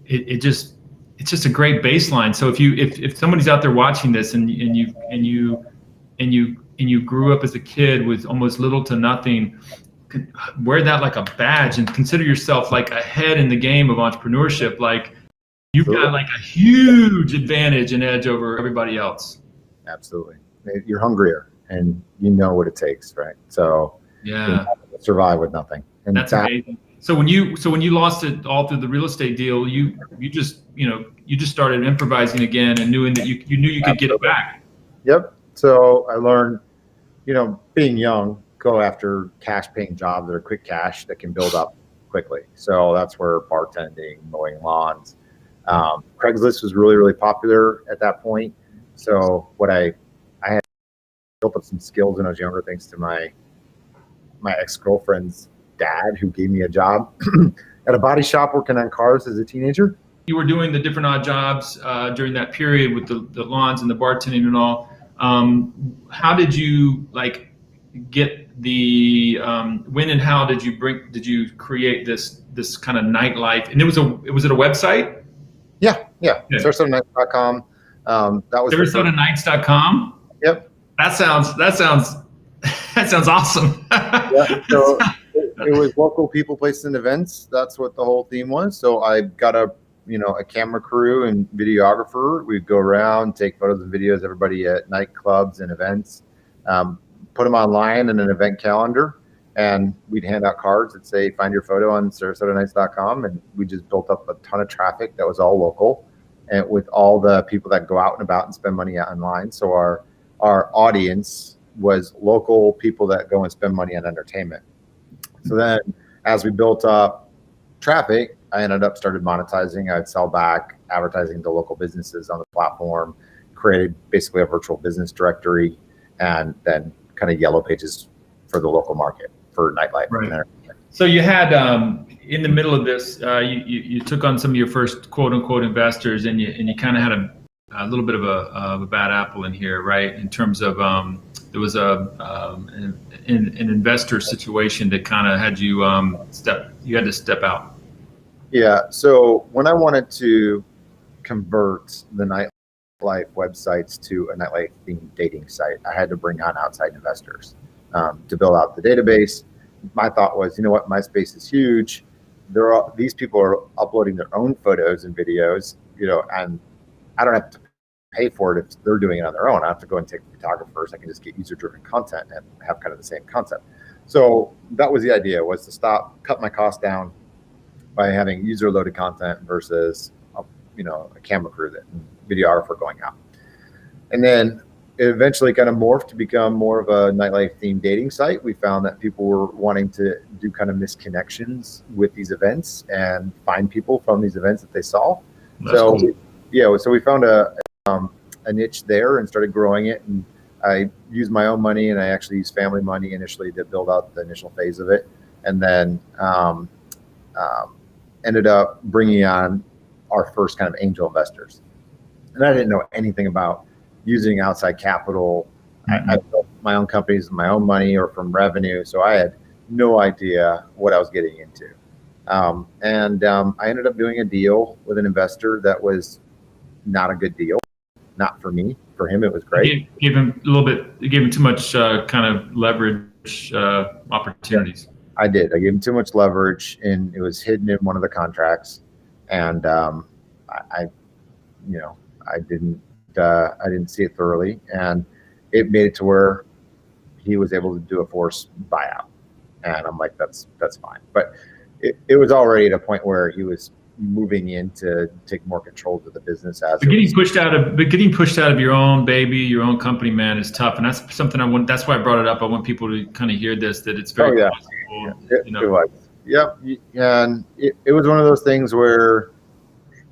it's just a great baseline. So if somebody's out there watching this and you grew up as a kid with almost little to nothing, wear that like a badge and consider yourself like ahead in the game of entrepreneurship. Like you've got like a huge advantage and edge over everybody else. Absolutely. You're hungrier and you know what it takes, right? So yeah, survive with nothing. And that's amazing. So when you lost it all through the real estate deal, you just started improvising again and knew that you knew you could get it back. Yep. So I learned, being young, go after cash paying jobs that are quick cash that can build up quickly. So that's where bartending, mowing lawns, Craigslist was really, really popular at that point. So what I had built up some skills when I was younger, thanks to my ex-girlfriend's dad, who gave me a job at a body shop working on cars as a teenager. You were doing the different odd jobs during that period with the lawns and the bartending and all. How did you get the when and how did you create this kind of nightlife? And was it a website? Yeah. SarasotaNights.com. That was SarasotaNights.com. Yep. That sounds awesome. Yeah, so it was local people, places, and events. That's what the whole theme was. So I got a camera crew and videographer. We'd go around, take photos and videos of everybody at nightclubs and events, put them online in an event calendar, and we'd hand out cards that say, find your photo on SarasotaNights.com. And we just built up a ton of traffic that was all local, and with all the people that go out and about and spend money online. So our audience was local people that go and spend money on entertainment. So then as we built up traffic, I started monetizing. I'd sell back advertising to local businesses on the platform, created basically a virtual business directory, and then kind of yellow pages for the local market for nightlife. Right. So you had in the middle of this, you took on some of your first quote unquote investors, and you kind of had a little bit of a bad apple in here, right? In terms of there was an investor situation that kind of had you had to step out. Yeah. So when I wanted to convert the nightlife websites to a nightlife themed dating site, I had to bring on outside investors to build out the database. My thought was, MySpace is huge. These people are uploading their own photos and videos, and I don't have to pay for it if they're doing it on their own. I have to go and take photographers. I can just get user-driven content and have kind of the same concept. So that was the idea, was to cut my costs down by having user-loaded content versus a camera crew and videographer going out. And then it eventually kind of morphed to become more of a nightlife-themed dating site. We found that people were wanting to do kind of misconnections with these events and find people from these events that they saw. That's cool. So we found a niche there and started growing it. And I used my own money, and I actually used family money initially to build out the initial phase of it. And then ended up bringing on our first kind of angel investors. And I didn't know anything about using outside capital. Mm-hmm. I built my own companies with my own money or from revenue. So I had no idea what I was getting into. I ended up doing a deal with an investor that was not a good deal. Not for me. For him, it was great. Gave him too much kind of leverage opportunities. Yeah, I did. I gave him too much leverage, and it was hidden in one of the contracts. And I didn't see it thoroughly, and it made it to where he was able to do a forced buyout. And I'm like, that's fine. But it was already at a point where he was moving in to take more control of the business as But getting pushed out of your own baby, your own company, man, is tough, and that's something I want. That's why I brought it up. I want people to kind of hear this, that it's very possible. It was. Yep. And it was one of those things where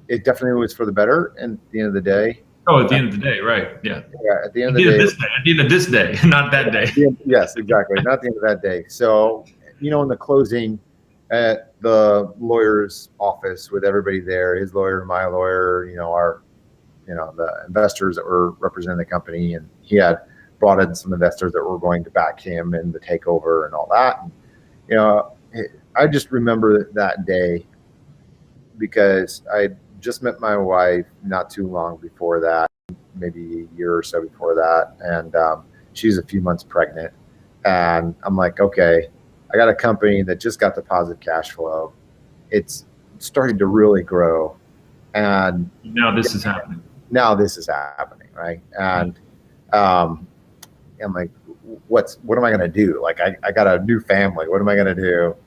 it definitely was for the better. And at the end of the day. Oh, at the end of the day, right? Yeah. Yeah. At the end of the day. At the end of this day, not that day. Yes, exactly. Not the end of that day. So, in the closing at the lawyer's office with everybody there, his lawyer, my lawyer, our, the investors that were representing the company, and he had brought in some investors that were going to back him in the takeover and all that. And, I just remember that day because I just met my wife not too long before that, maybe a year or so before that. And she's a few months pregnant. And I'm like, okay, I got a company that just got the positive cash flow. It's starting to really grow. And now this is happening. Right? And I'm like, what am I going to do? Like, I got a new family. What am I going to do?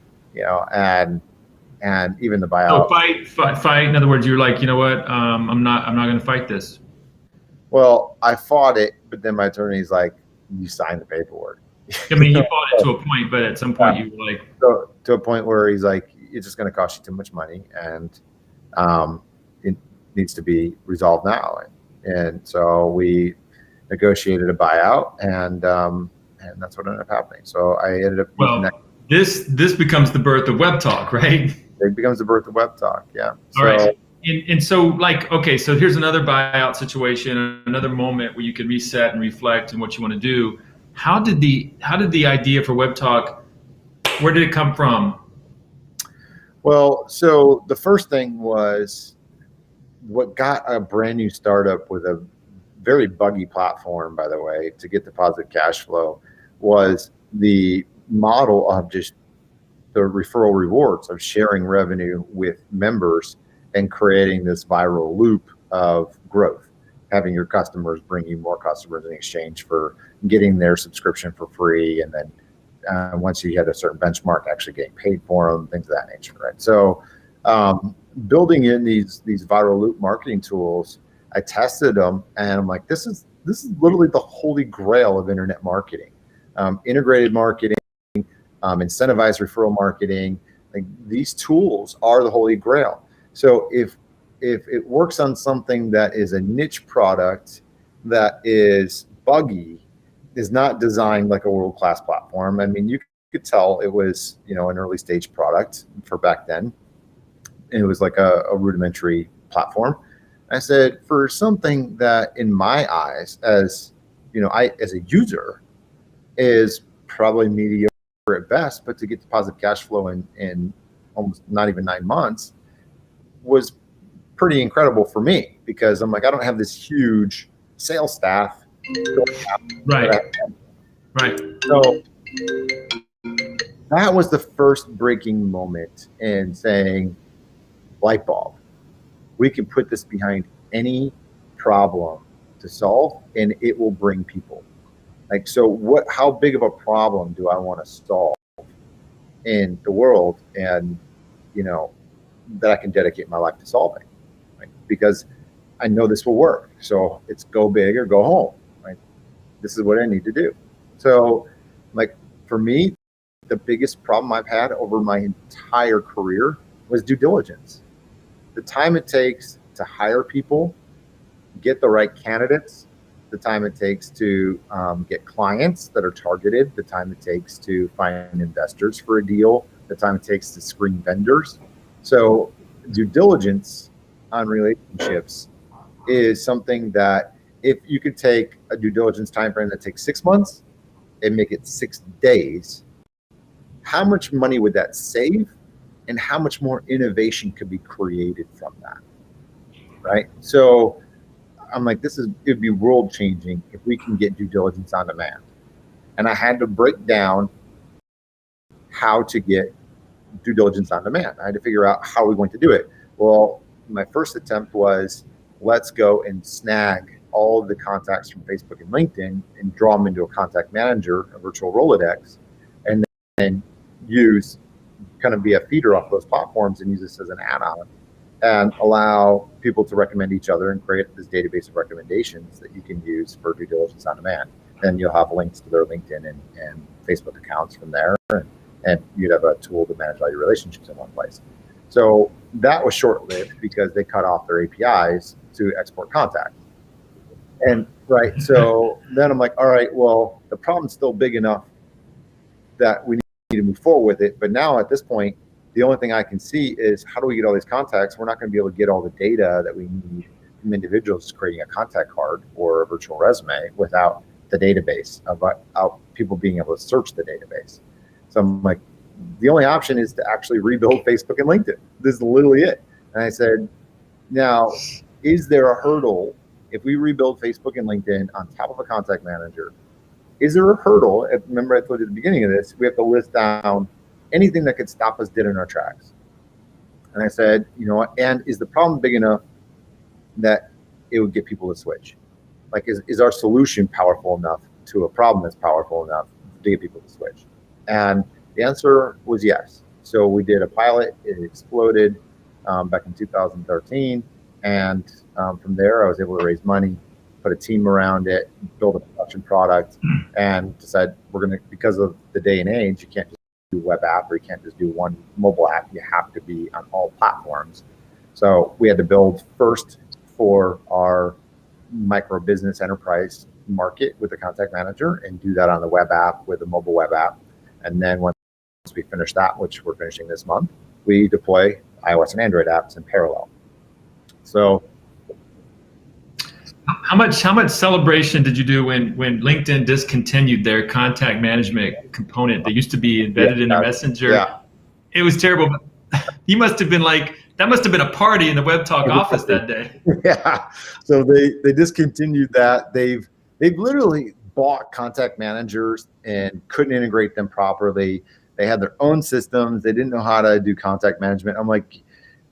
And even the buyout. So fight. In other words, you're like, you know what? I'm not going to fight this. Well, I fought it, but then my attorney's like, you signed the paperwork. I mean, you fought it to a point, but at some point you were like. So, to a point where he's like, it's just going to cost you too much money, and it needs to be resolved now. And so we negotiated a buyout, and that's what ended up happening. So I ended up. This becomes the birth of webtalk, right? It becomes the birth of webtalk, yeah. All right. And so, like, okay, so here's another buyout situation, another moment where you can reset and reflect on what you want to do. How did the idea for webtalk, where did it come from? Well, so the first thing was what got a brand new startup with a very buggy platform, by the way, to get the positive cash flow was the model of just the referral rewards of sharing revenue with members and creating this viral loop of growth, having your customers bring you more customers in exchange for getting their subscription for free. And then once you hit a certain benchmark, actually getting paid for them, things of that nature, right? So building in these viral loop marketing tools, I tested them and I'm like, this is literally the holy grail of internet marketing. Integrated marketing, incentivized referral marketing, like these tools are the holy grail. So if it works on something that is a niche product that is buggy, is not designed like a world-class platform. I mean, you could tell it was, an early stage product for back then. And it was like a rudimentary platform. I said, for something that in my eyes, as as a user, is probably mediocre at best, but to get the positive cash flow in almost not even 9 months was pretty incredible for me, because I'm like, I don't have this huge sales staff. Right. So that was the first breaking moment in saying, light bulb, we can put this behind any problem to solve and it will bring people. Like, so how big of a problem do I want to solve in the world, and that I can dedicate my life to solving, right? Because I know this will work. So it's go big or go home, right? This is what I need to do. So, like, for me, the biggest problem I've had over my entire career was due diligence. The time it takes to hire people, get the right candidates, the time it takes to get clients that are targeted, the time it takes to find investors for a deal, the time it takes to screen vendors. So due diligence on relationships is something that if you could take a due diligence timeframe that takes 6 months and make it 6 days, how much money would that save, and how much more innovation could be created from that, right? So I'm like, it'd be world changing if we can get due diligence on demand. And I had to break down how to get due diligence on demand. I had to figure out how we're going to do it. Well, my first attempt was, let's go and snag all of the contacts from Facebook and LinkedIn and draw them into a contact manager, a virtual Rolodex, and then be a feeder off those platforms and use this as an add-on and allow people to recommend each other and create this database of recommendations that you can use for due diligence on demand. And you'll have links to their LinkedIn and Facebook accounts from there, and you'd have a tool to manage all your relationships in one place. So that was short-lived because they cut off their APIs to export contact. And right, so then I'm like, all right, well, the problem's still big enough that we need to move forward with it. But now at this point, the only thing I can see is how do we get all these contacts? We're not going to be able to get all the data that we need from individuals creating a contact card or a virtual resume without the database, about people being able to search the database. So I'm like, the only option is to actually rebuild Facebook and LinkedIn. This is literally it. And I said, now, is there a hurdle if we rebuild Facebook and LinkedIn on top of a contact manager? Is there a hurdle? Remember I told you at the beginning of this, we have to list down anything that could stop us dead in our tracks. And I said, you know what, and is the problem big enough that it would get people to switch? Like, is our solution powerful enough to a problem that's powerful enough to get people to switch? And the answer was yes. So we did a pilot, it exploded back in 2013. And from there, I was able to raise money, put a team around it, build a production product, and decide we're going to, because of the day and age, you can't just do a web app or you can't just do one mobile app. You have to be on all platforms. So we had to build first for our micro business enterprise market with the contact manager and do that on the web app with a mobile web app. And then once we finish that, which we're finishing this month, we deploy iOS and Android apps in parallel. So how much celebration did you do when LinkedIn discontinued their contact management component that used to be embedded in the Messenger? Yeah. It was terrible. You must have been like, that must have been a party in the webtalk office that day. Yeah. So they discontinued that. They've literally bought contact managers and couldn't integrate them properly. They had their own systems. They didn't know how to do contact management. I'm like,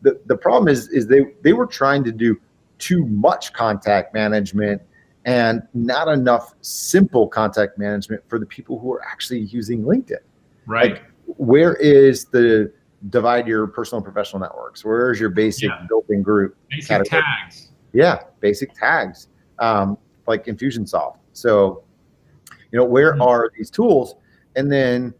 the problem is they were trying to do too much contact management and not enough simple contact management for the people who are actually using LinkedIn. Right. Like, where is the divide your personal and professional networks? Where is your basic built-in group? Basic category? tags. Yeah, basic tags, like Infusionsoft. So, you know, where are these tools? And then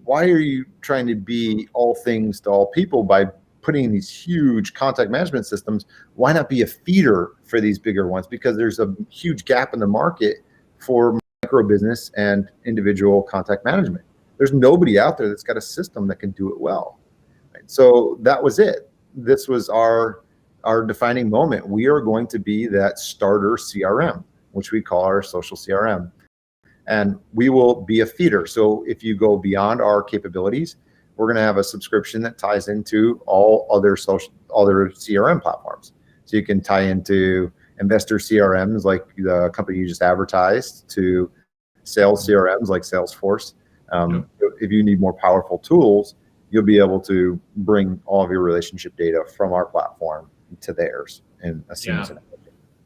why are you trying to be all things to all people by putting in these huge contact management systems? Why not be a feeder for these bigger ones? Because there's a huge gap in the market for micro business and individual contact management. There's nobody out there that's got a system that can do it well. Right? So that was it. This was our defining moment. We are going to be that starter CRM, which we call our social CRM. And we will be a feeder. So if you go beyond our capabilities, we're going to have a subscription that ties into all other CRM platforms. So you can tie into investor CRMs like the company you just advertised, to sales CRMs like Salesforce. If you need more powerful tools, you'll be able to bring all of your relationship data from our platform to theirs in a seamless way.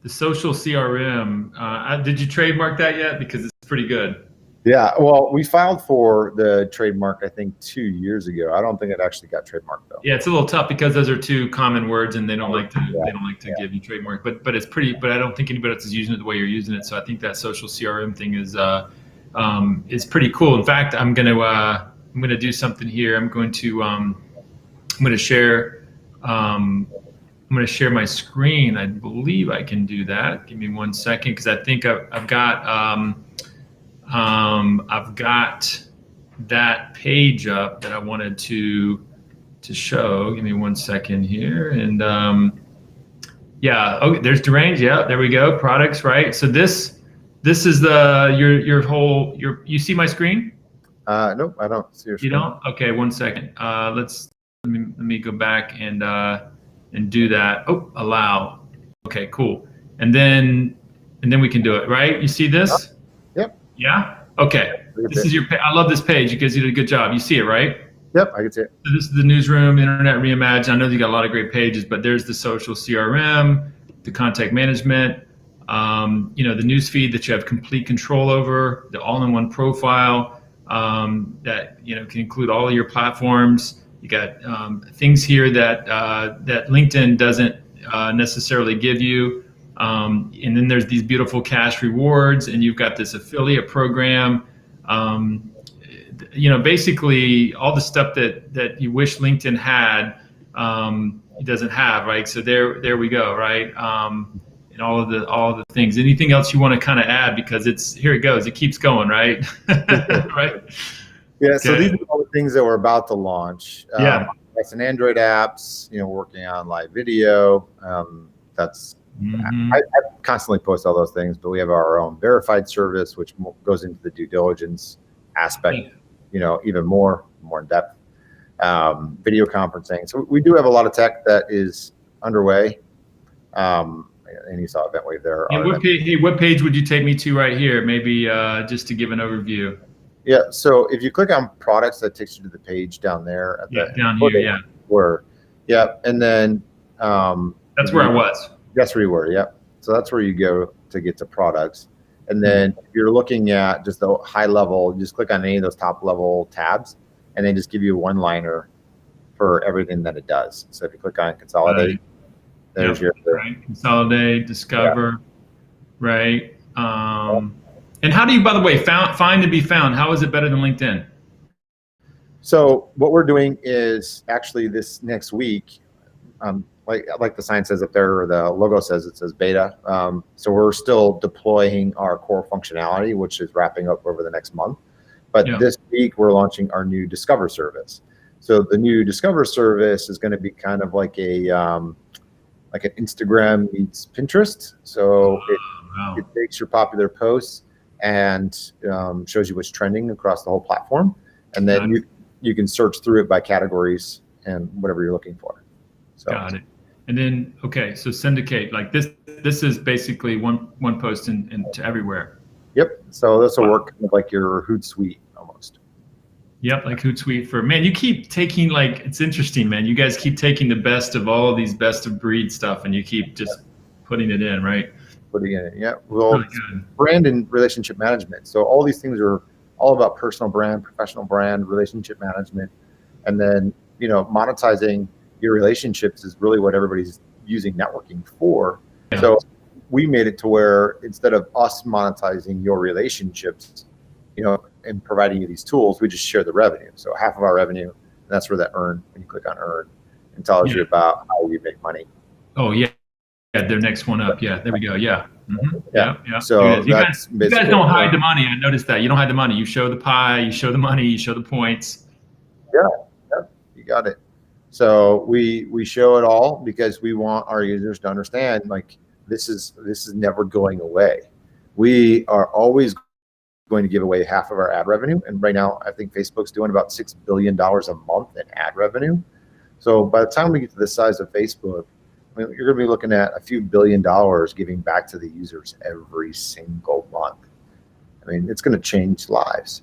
The social CRM, did you trademark that yet? Because it's pretty good. Yeah, well, we filed for the trademark, I think, 2 years ago. I don't think it actually got trademarked though. Yeah, it's a little tough because those are two common words, and they don't like to give you trademark. But it's pretty. But I don't think anybody else is using it the way you're using it. So I think that social CRM thing is pretty cool. In fact, I'm gonna do something here. I'm going to share. I'm going to share my screen. I believe I can do that. Give me 1 second, because I think I've got that page up that I wanted to show. Give me 1 second here, and okay, there's deranged. Yeah, there we go. Products, right? So this is you see my screen? Nope, I don't see your screen. You don't? Okay, 1 second. Let me go back and do that. Oh, allow. Okay, cool. And then we can do it, right? You see this? Yep. Yeah? Okay. This is I love this page. You guys did a good job. You see it, right? Yep, I can see it. So this is the newsroom, Internet Reimagined. I know you got a lot of great pages, but there's the social CRM, the contact management, the news feed that you have complete control over, the all-in-one profile that can include all of your platforms. You got things here that that LinkedIn doesn't necessarily give you. And then there's these beautiful cash rewards, and you've got this affiliate program. Basically all the stuff that you wish LinkedIn had, it doesn't have, right? So there we go, right? And all the things. Anything else you want to kind of add, because here it goes, it keeps going, right? Right. Yeah. So Okay. these are all the things that we're about to launch. Yeah. That's an Android apps. Working on live video. That's I constantly post all those things, but we have our own verified service, which goes into the due diligence aspect. Even more in depth. Video conferencing. So we do have a lot of tech that is underway. And you saw Event Wave there. And what page would you take me to right here? Maybe just to give an overview. Yeah. So if you click on products, that takes you to the page down there. Down here. Yeah. And then that's where I was. That's where you were. Yeah. So that's where you go to get to products. And then if you're looking at just the high level, just click on any of those top level tabs, and they just give you a one-liner for everything that it does. So if you click on consolidate, there's your right. Consolidate, discover, right? And how do you, by the way, find and be found? How is it better than LinkedIn? So what we're doing is actually this next week, like the sign says up there, or the logo says, it says beta. So we're still deploying our core functionality, which is wrapping up over the next month. But this week we're launching our new Discover service. So the new Discover service is going to be kind of like an Instagram meets Pinterest. So it takes your popular posts and shows you what's trending across the whole platform, and then you can search through it by categories and whatever you're looking for. So. Got it. And then so syndicate, like this is basically one post into everywhere. Yep. So this will work kind of like your Hootsuite almost. Yep, like Hootsuite you keep taking, like, it's interesting, man. You guys keep taking the best of all of these best of breed stuff, and you keep just putting it in, right? Putting it in, yeah. Well, really brand and relationship management. So all these things are all about personal brand, professional brand, relationship management, and then monetizing your relationships is really what everybody's using networking for. Yeah. So we made it to where instead of us monetizing your relationships, and providing you these tools, we just share the revenue. So half of our revenue, and that's where that earn, when you click on earn, and tells you about how we make money. Oh yeah. Yeah, their next one up. Yeah, there we go. Yeah. Yeah. So you guys don't hide the money. I noticed that. You don't hide the money. You show the pie, you show the money, you show the points. Yeah, you got it. So we show it all because we want our users to understand, like, this is never going away. We are always going to give away half of our ad revenue. And right now, I think Facebook's doing about $6 billion a month in ad revenue. So by the time we get to the size of Facebook, you're going to be looking at a few $1 billion giving back to the users every single month. I mean, it's going to change lives.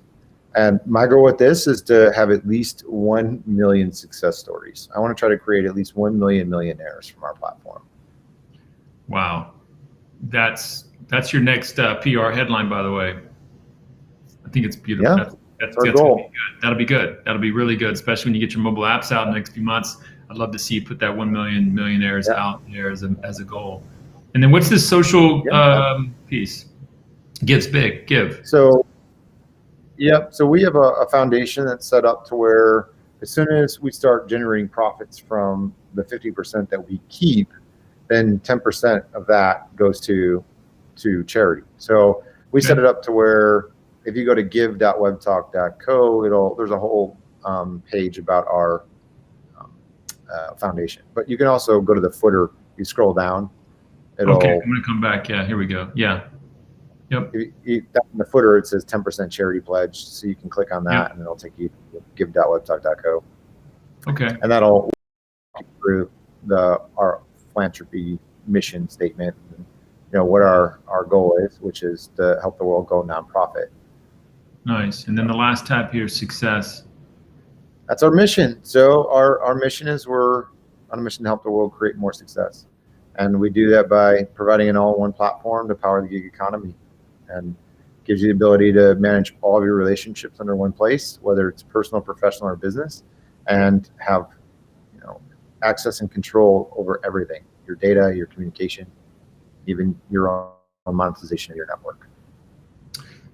And my goal with this is to have at least 1 million success stories. I want to try to create at least 1 million millionaires from our platform. Wow. That's your next PR headline, by the way. I think it's beautiful. Yeah, that's our goal. That'll be good. That'll be really good, especially when you get your mobile apps out in the next few months. I'd love to see you put that 1 million millionaires out there as a goal. And then what's this social piece? Gives big, give. So, so we have a foundation that's set up to where as soon as we start generating profits from the 50% that we keep, then 10% of that goes to charity. So we set it up to where if you go to give.webtalk.co, there's a whole page about our foundation. But you can also go to the footer. You scroll down. Okay, I'm going to come back. Yeah, here we go. Yeah. Yep. In the footer, it says 10% charity pledge. So you can click on that, and it'll take you to give.webtalk.co. Okay. And that'll walk you through our philanthropy mission statement, and, what our goal is, which is to help the world go nonprofit. Nice. And then the last tab here, success. That's our mission. So our mission is we're on a mission to help the world create more success. And we do that by providing an all-in-one platform to power the gig economy, and gives you the ability to manage all of your relationships under one place, whether it's personal, professional, or business. and have, access and control over everything, your data, your communication, even your own monetization of your network.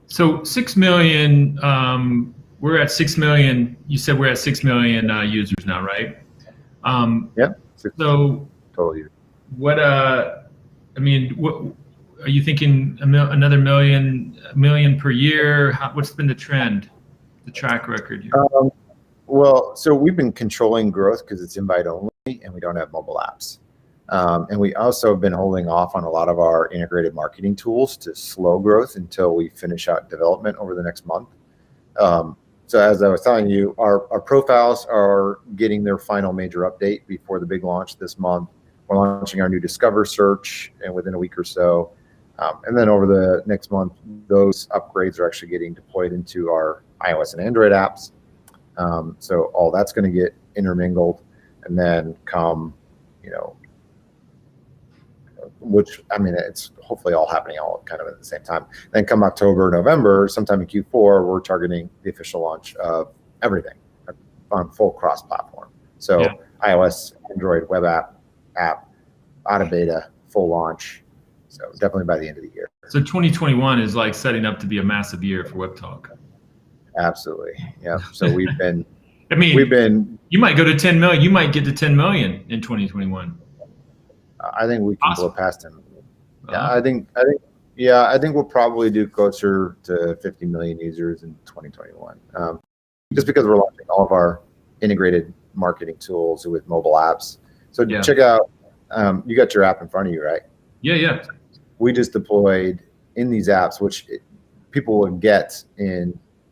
So 6 million, we're at 6 million. You said we're at 6 million users now, right? Yeah. So Totally. what, what are you thinking? Another million per year? What's been the trend, the track record here? Well, so we've been controlling growth because it's invite only and we don't have mobile apps. And we also have been holding off on a lot of our integrated marketing tools to slow growth until we finish out development over the next month. So as I was telling you, our profiles are getting their final major update before the big launch this month. We're launching our new Discover search and within a week or so. And then over the next month, those upgrades are actually getting deployed into our iOS and Android apps. So all that's going to get intermingled, and then come, which, it's hopefully all happening all kind of at the same time. Then come October, November, sometime in Q4, we're targeting the official launch of everything on full cross-platform. So yeah. iOS, Android, web app, out of beta, full launch. So definitely by the end of the year. So 2021 is like setting up to be a massive year for WebTalk. Absolutely. Yeah. So we've been, you might go to 10 million. You might get to 10 million in 2021. I think we can blow past him. Yeah. I think we'll probably do closer to 50 million users in 2021. Just because we're launching all of our integrated marketing tools with mobile apps. So check out, you got your app in front of you, right? Yeah. We just deployed in these apps, which people will get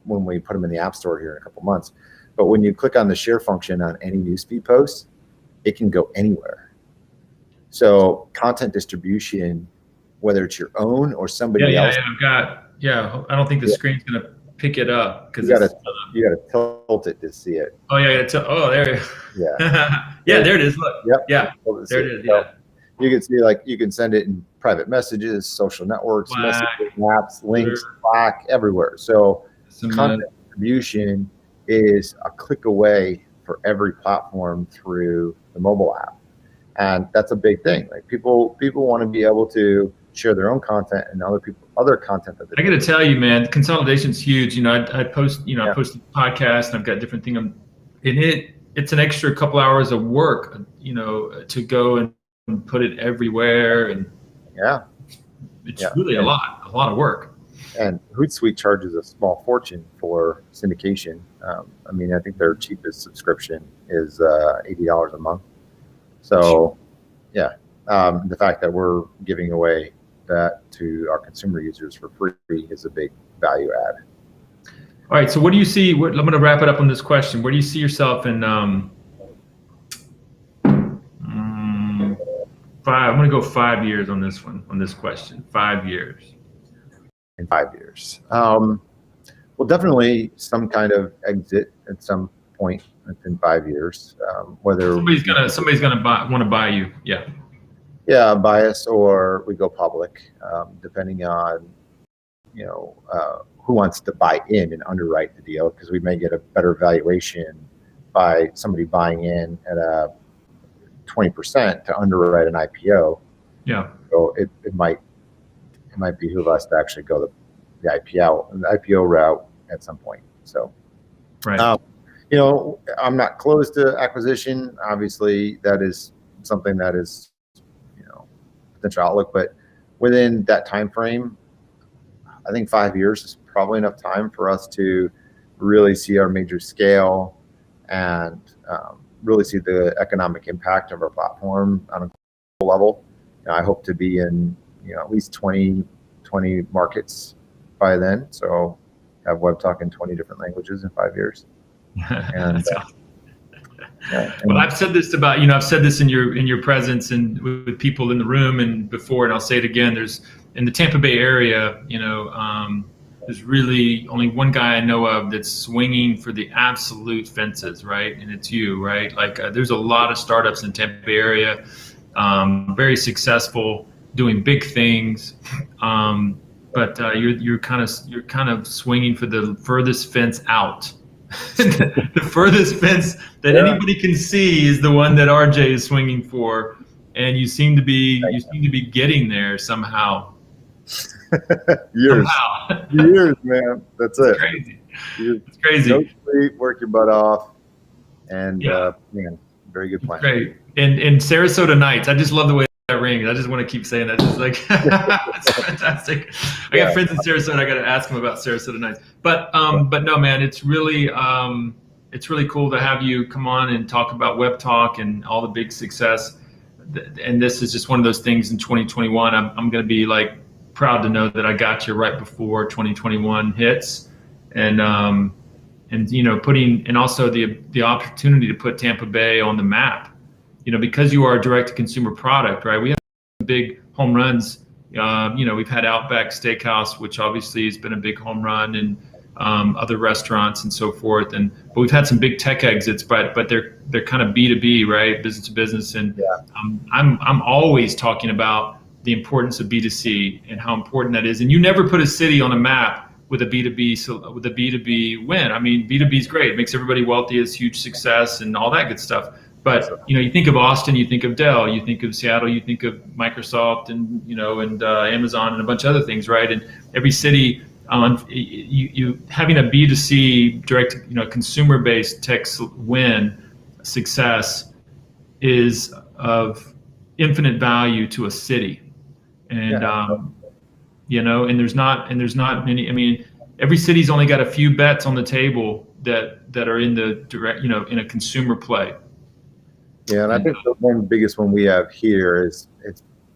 when we put them in the App Store here in a couple months. But when you click on the share function on any newsfeed post, it can go anywhere. So content distribution, whether it's your own or somebody else. I don't think the screen's going to pick it up because you got to tilt it to see it. Oh yeah, there. Yeah. There it is. Look. Yep. Yeah. There it is. Yeah. You can see, you can send it in private messages, social networks, messaging apps, links, Slack, everywhere. So content distribution is a click away for every platform through the mobile app. And that's a big thing. Like people want to be able to share their own content and other content that I got to tell you, man, consolidation's huge. I post, I post a podcast and I've got different things. And it's an extra couple hours of work, to go and put it everywhere. And it's really a lot of work. And Hootsuite charges a small fortune for syndication. I think their cheapest subscription is $80 a month. So, the fact that we're giving away that to our consumer users for free is a big value add. All right. So, what do you see? I'm going to wrap it up on this question. Where do you see yourself in 5? I'm going to go 5 years on this one. On this question, 5 years. In 5 years, well, definitely some kind of exit at some point within 5 years. Whether somebody's gonna want to buy you, buy us, or we go public, depending on who wants to buy in and underwrite the deal, because we may get a better valuation by somebody buying in at a 20% to underwrite an IPO. Yeah. So it might behoove us to actually go the IPO route at some point. So, right. I'm not closed to acquisition. Obviously, that is something that is, potential outlook. But within that time frame, I think 5 years is probably enough time for us to really see our major scale and really see the economic impact of our platform on a global level. I hope to be in at least 20 markets by then. So have WebTalk in 20 different languages in 5 years. And, well, I've said this I've said this in your presence and with people in the room and before, and I'll say it again. There's in the Tampa Bay area, there's really only one guy I know of that's swinging for the absolute fences, right? And it's you, right? There's a lot of startups in the Tampa Bay area, very successful, doing big things, but you're kind of swinging for the furthest fence out. The furthest fence that anybody can see is the one that RJ is swinging for, and you seem to be getting there somehow. Years, man. That's it. Crazy. Years. It's crazy. No sleep, work your butt off, and man, very good plan. Great. And Sarasota nights. I just love the way that rings. I just want to keep saying that. Just like it's fantastic. I got friends in Sarasota. I got to ask them about Sarasota nights. But no, man, it's really cool to have you come on and talk about Web Talk and all the big success. And this is just one of those things in 2021. I'm going to be like proud to know that I got you right before 2021 hits, and you know, and also the opportunity to put Tampa Bay on the map. You know, because you are a direct-to-consumer product, right? We have big home runs. You know, we've had Outback Steakhouse, which obviously has been a big home run, and other restaurants and so forth. But we've had some big tech exits, but they're kind of B2B, right? Business to business. And I'm always talking about the importance of B2C and how important that is. And you never put a city on a map with a B2B win. I mean, B2B is great. It makes everybody wealthy, it's huge success and all that good stuff. But you know, you think of Austin, you think of Dell, you think of Seattle, you think of Microsoft, and you know, and Amazon, and a bunch of other things, right? And every city, you having a B2C direct, you know, consumer-based tech win success is of infinite value to a city, and you know, and there's not many. I mean, every city's only got a few bets on the table that are in the direct, you know, in a consumer play. Yeah, and I think the one biggest one we have here is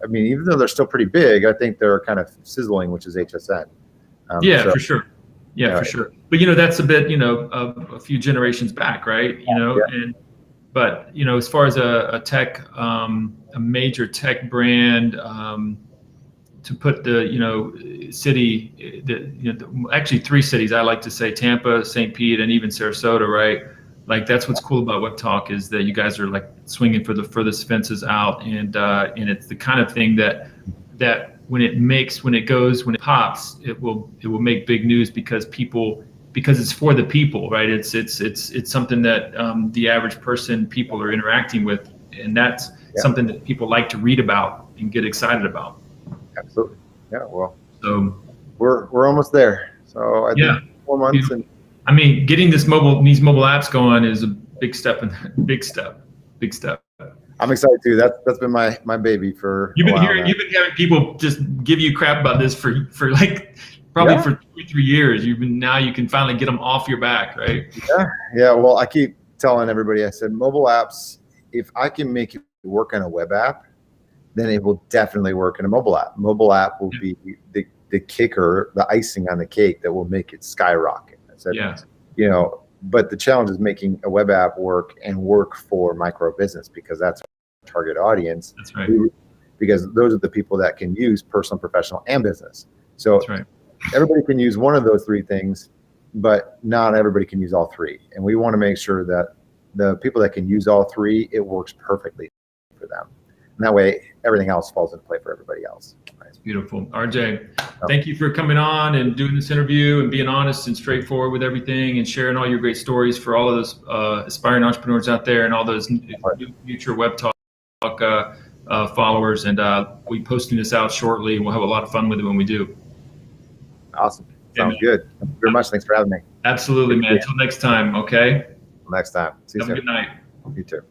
I mean, even though they're still pretty big, I think they're kind of sizzling, which is HSN. For sure. Yeah, for sure. But you know, that's a bit, you know, a few generations back, right? You know, but you know, as far as a tech, a major tech brand, to put the, you know, city, actually 3 cities, I like to say Tampa, St. Pete, and even Sarasota, right? Like, that's what's cool about Web Talk, is that you guys are like swinging for the furthest fences out, and it's the kind of thing that when it pops, it will make big news because it's for the people, right? It's something that the average people are interacting with, and that's something that people like to read about and get excited about. Absolutely. Yeah. Well, so we're almost there. So I think 4 months and. I mean, getting these mobile apps going is a big step. Big step. I'm excited too. That's been my baby for. You've been having people just give you crap about this for like probably for 2-3 years. Now you can finally get them off your back, right? Yeah. Well, I keep telling everybody. I said, mobile apps. If I can make it work on a web app, then it will definitely work in a mobile app. Mobile app will be the kicker, the icing on the cake that will make it skyrocket. You know, but the challenge is making a web app work for micro business, because that's our target audience. That's right. Because those are the people that can use personal, professional, and business. So that's right. Everybody can use one of those 3 things, but not everybody can use all 3. And we want to make sure that the people that can use all 3, it works perfectly for them. And that way, everything else falls into play for everybody else. Beautiful. RJ, thank you for coming on and doing this interview and being honest and straightforward with everything, and sharing all your great stories for all of those aspiring entrepreneurs out there, and all those future Web Talk followers. And we'll be posting this out shortly. We'll have a lot of fun with it when we do. Awesome. Sounds good. Thank you very much. Thanks for having me. Absolutely, man. Until next time, okay? Next time. See you soon. Have a good night. You too.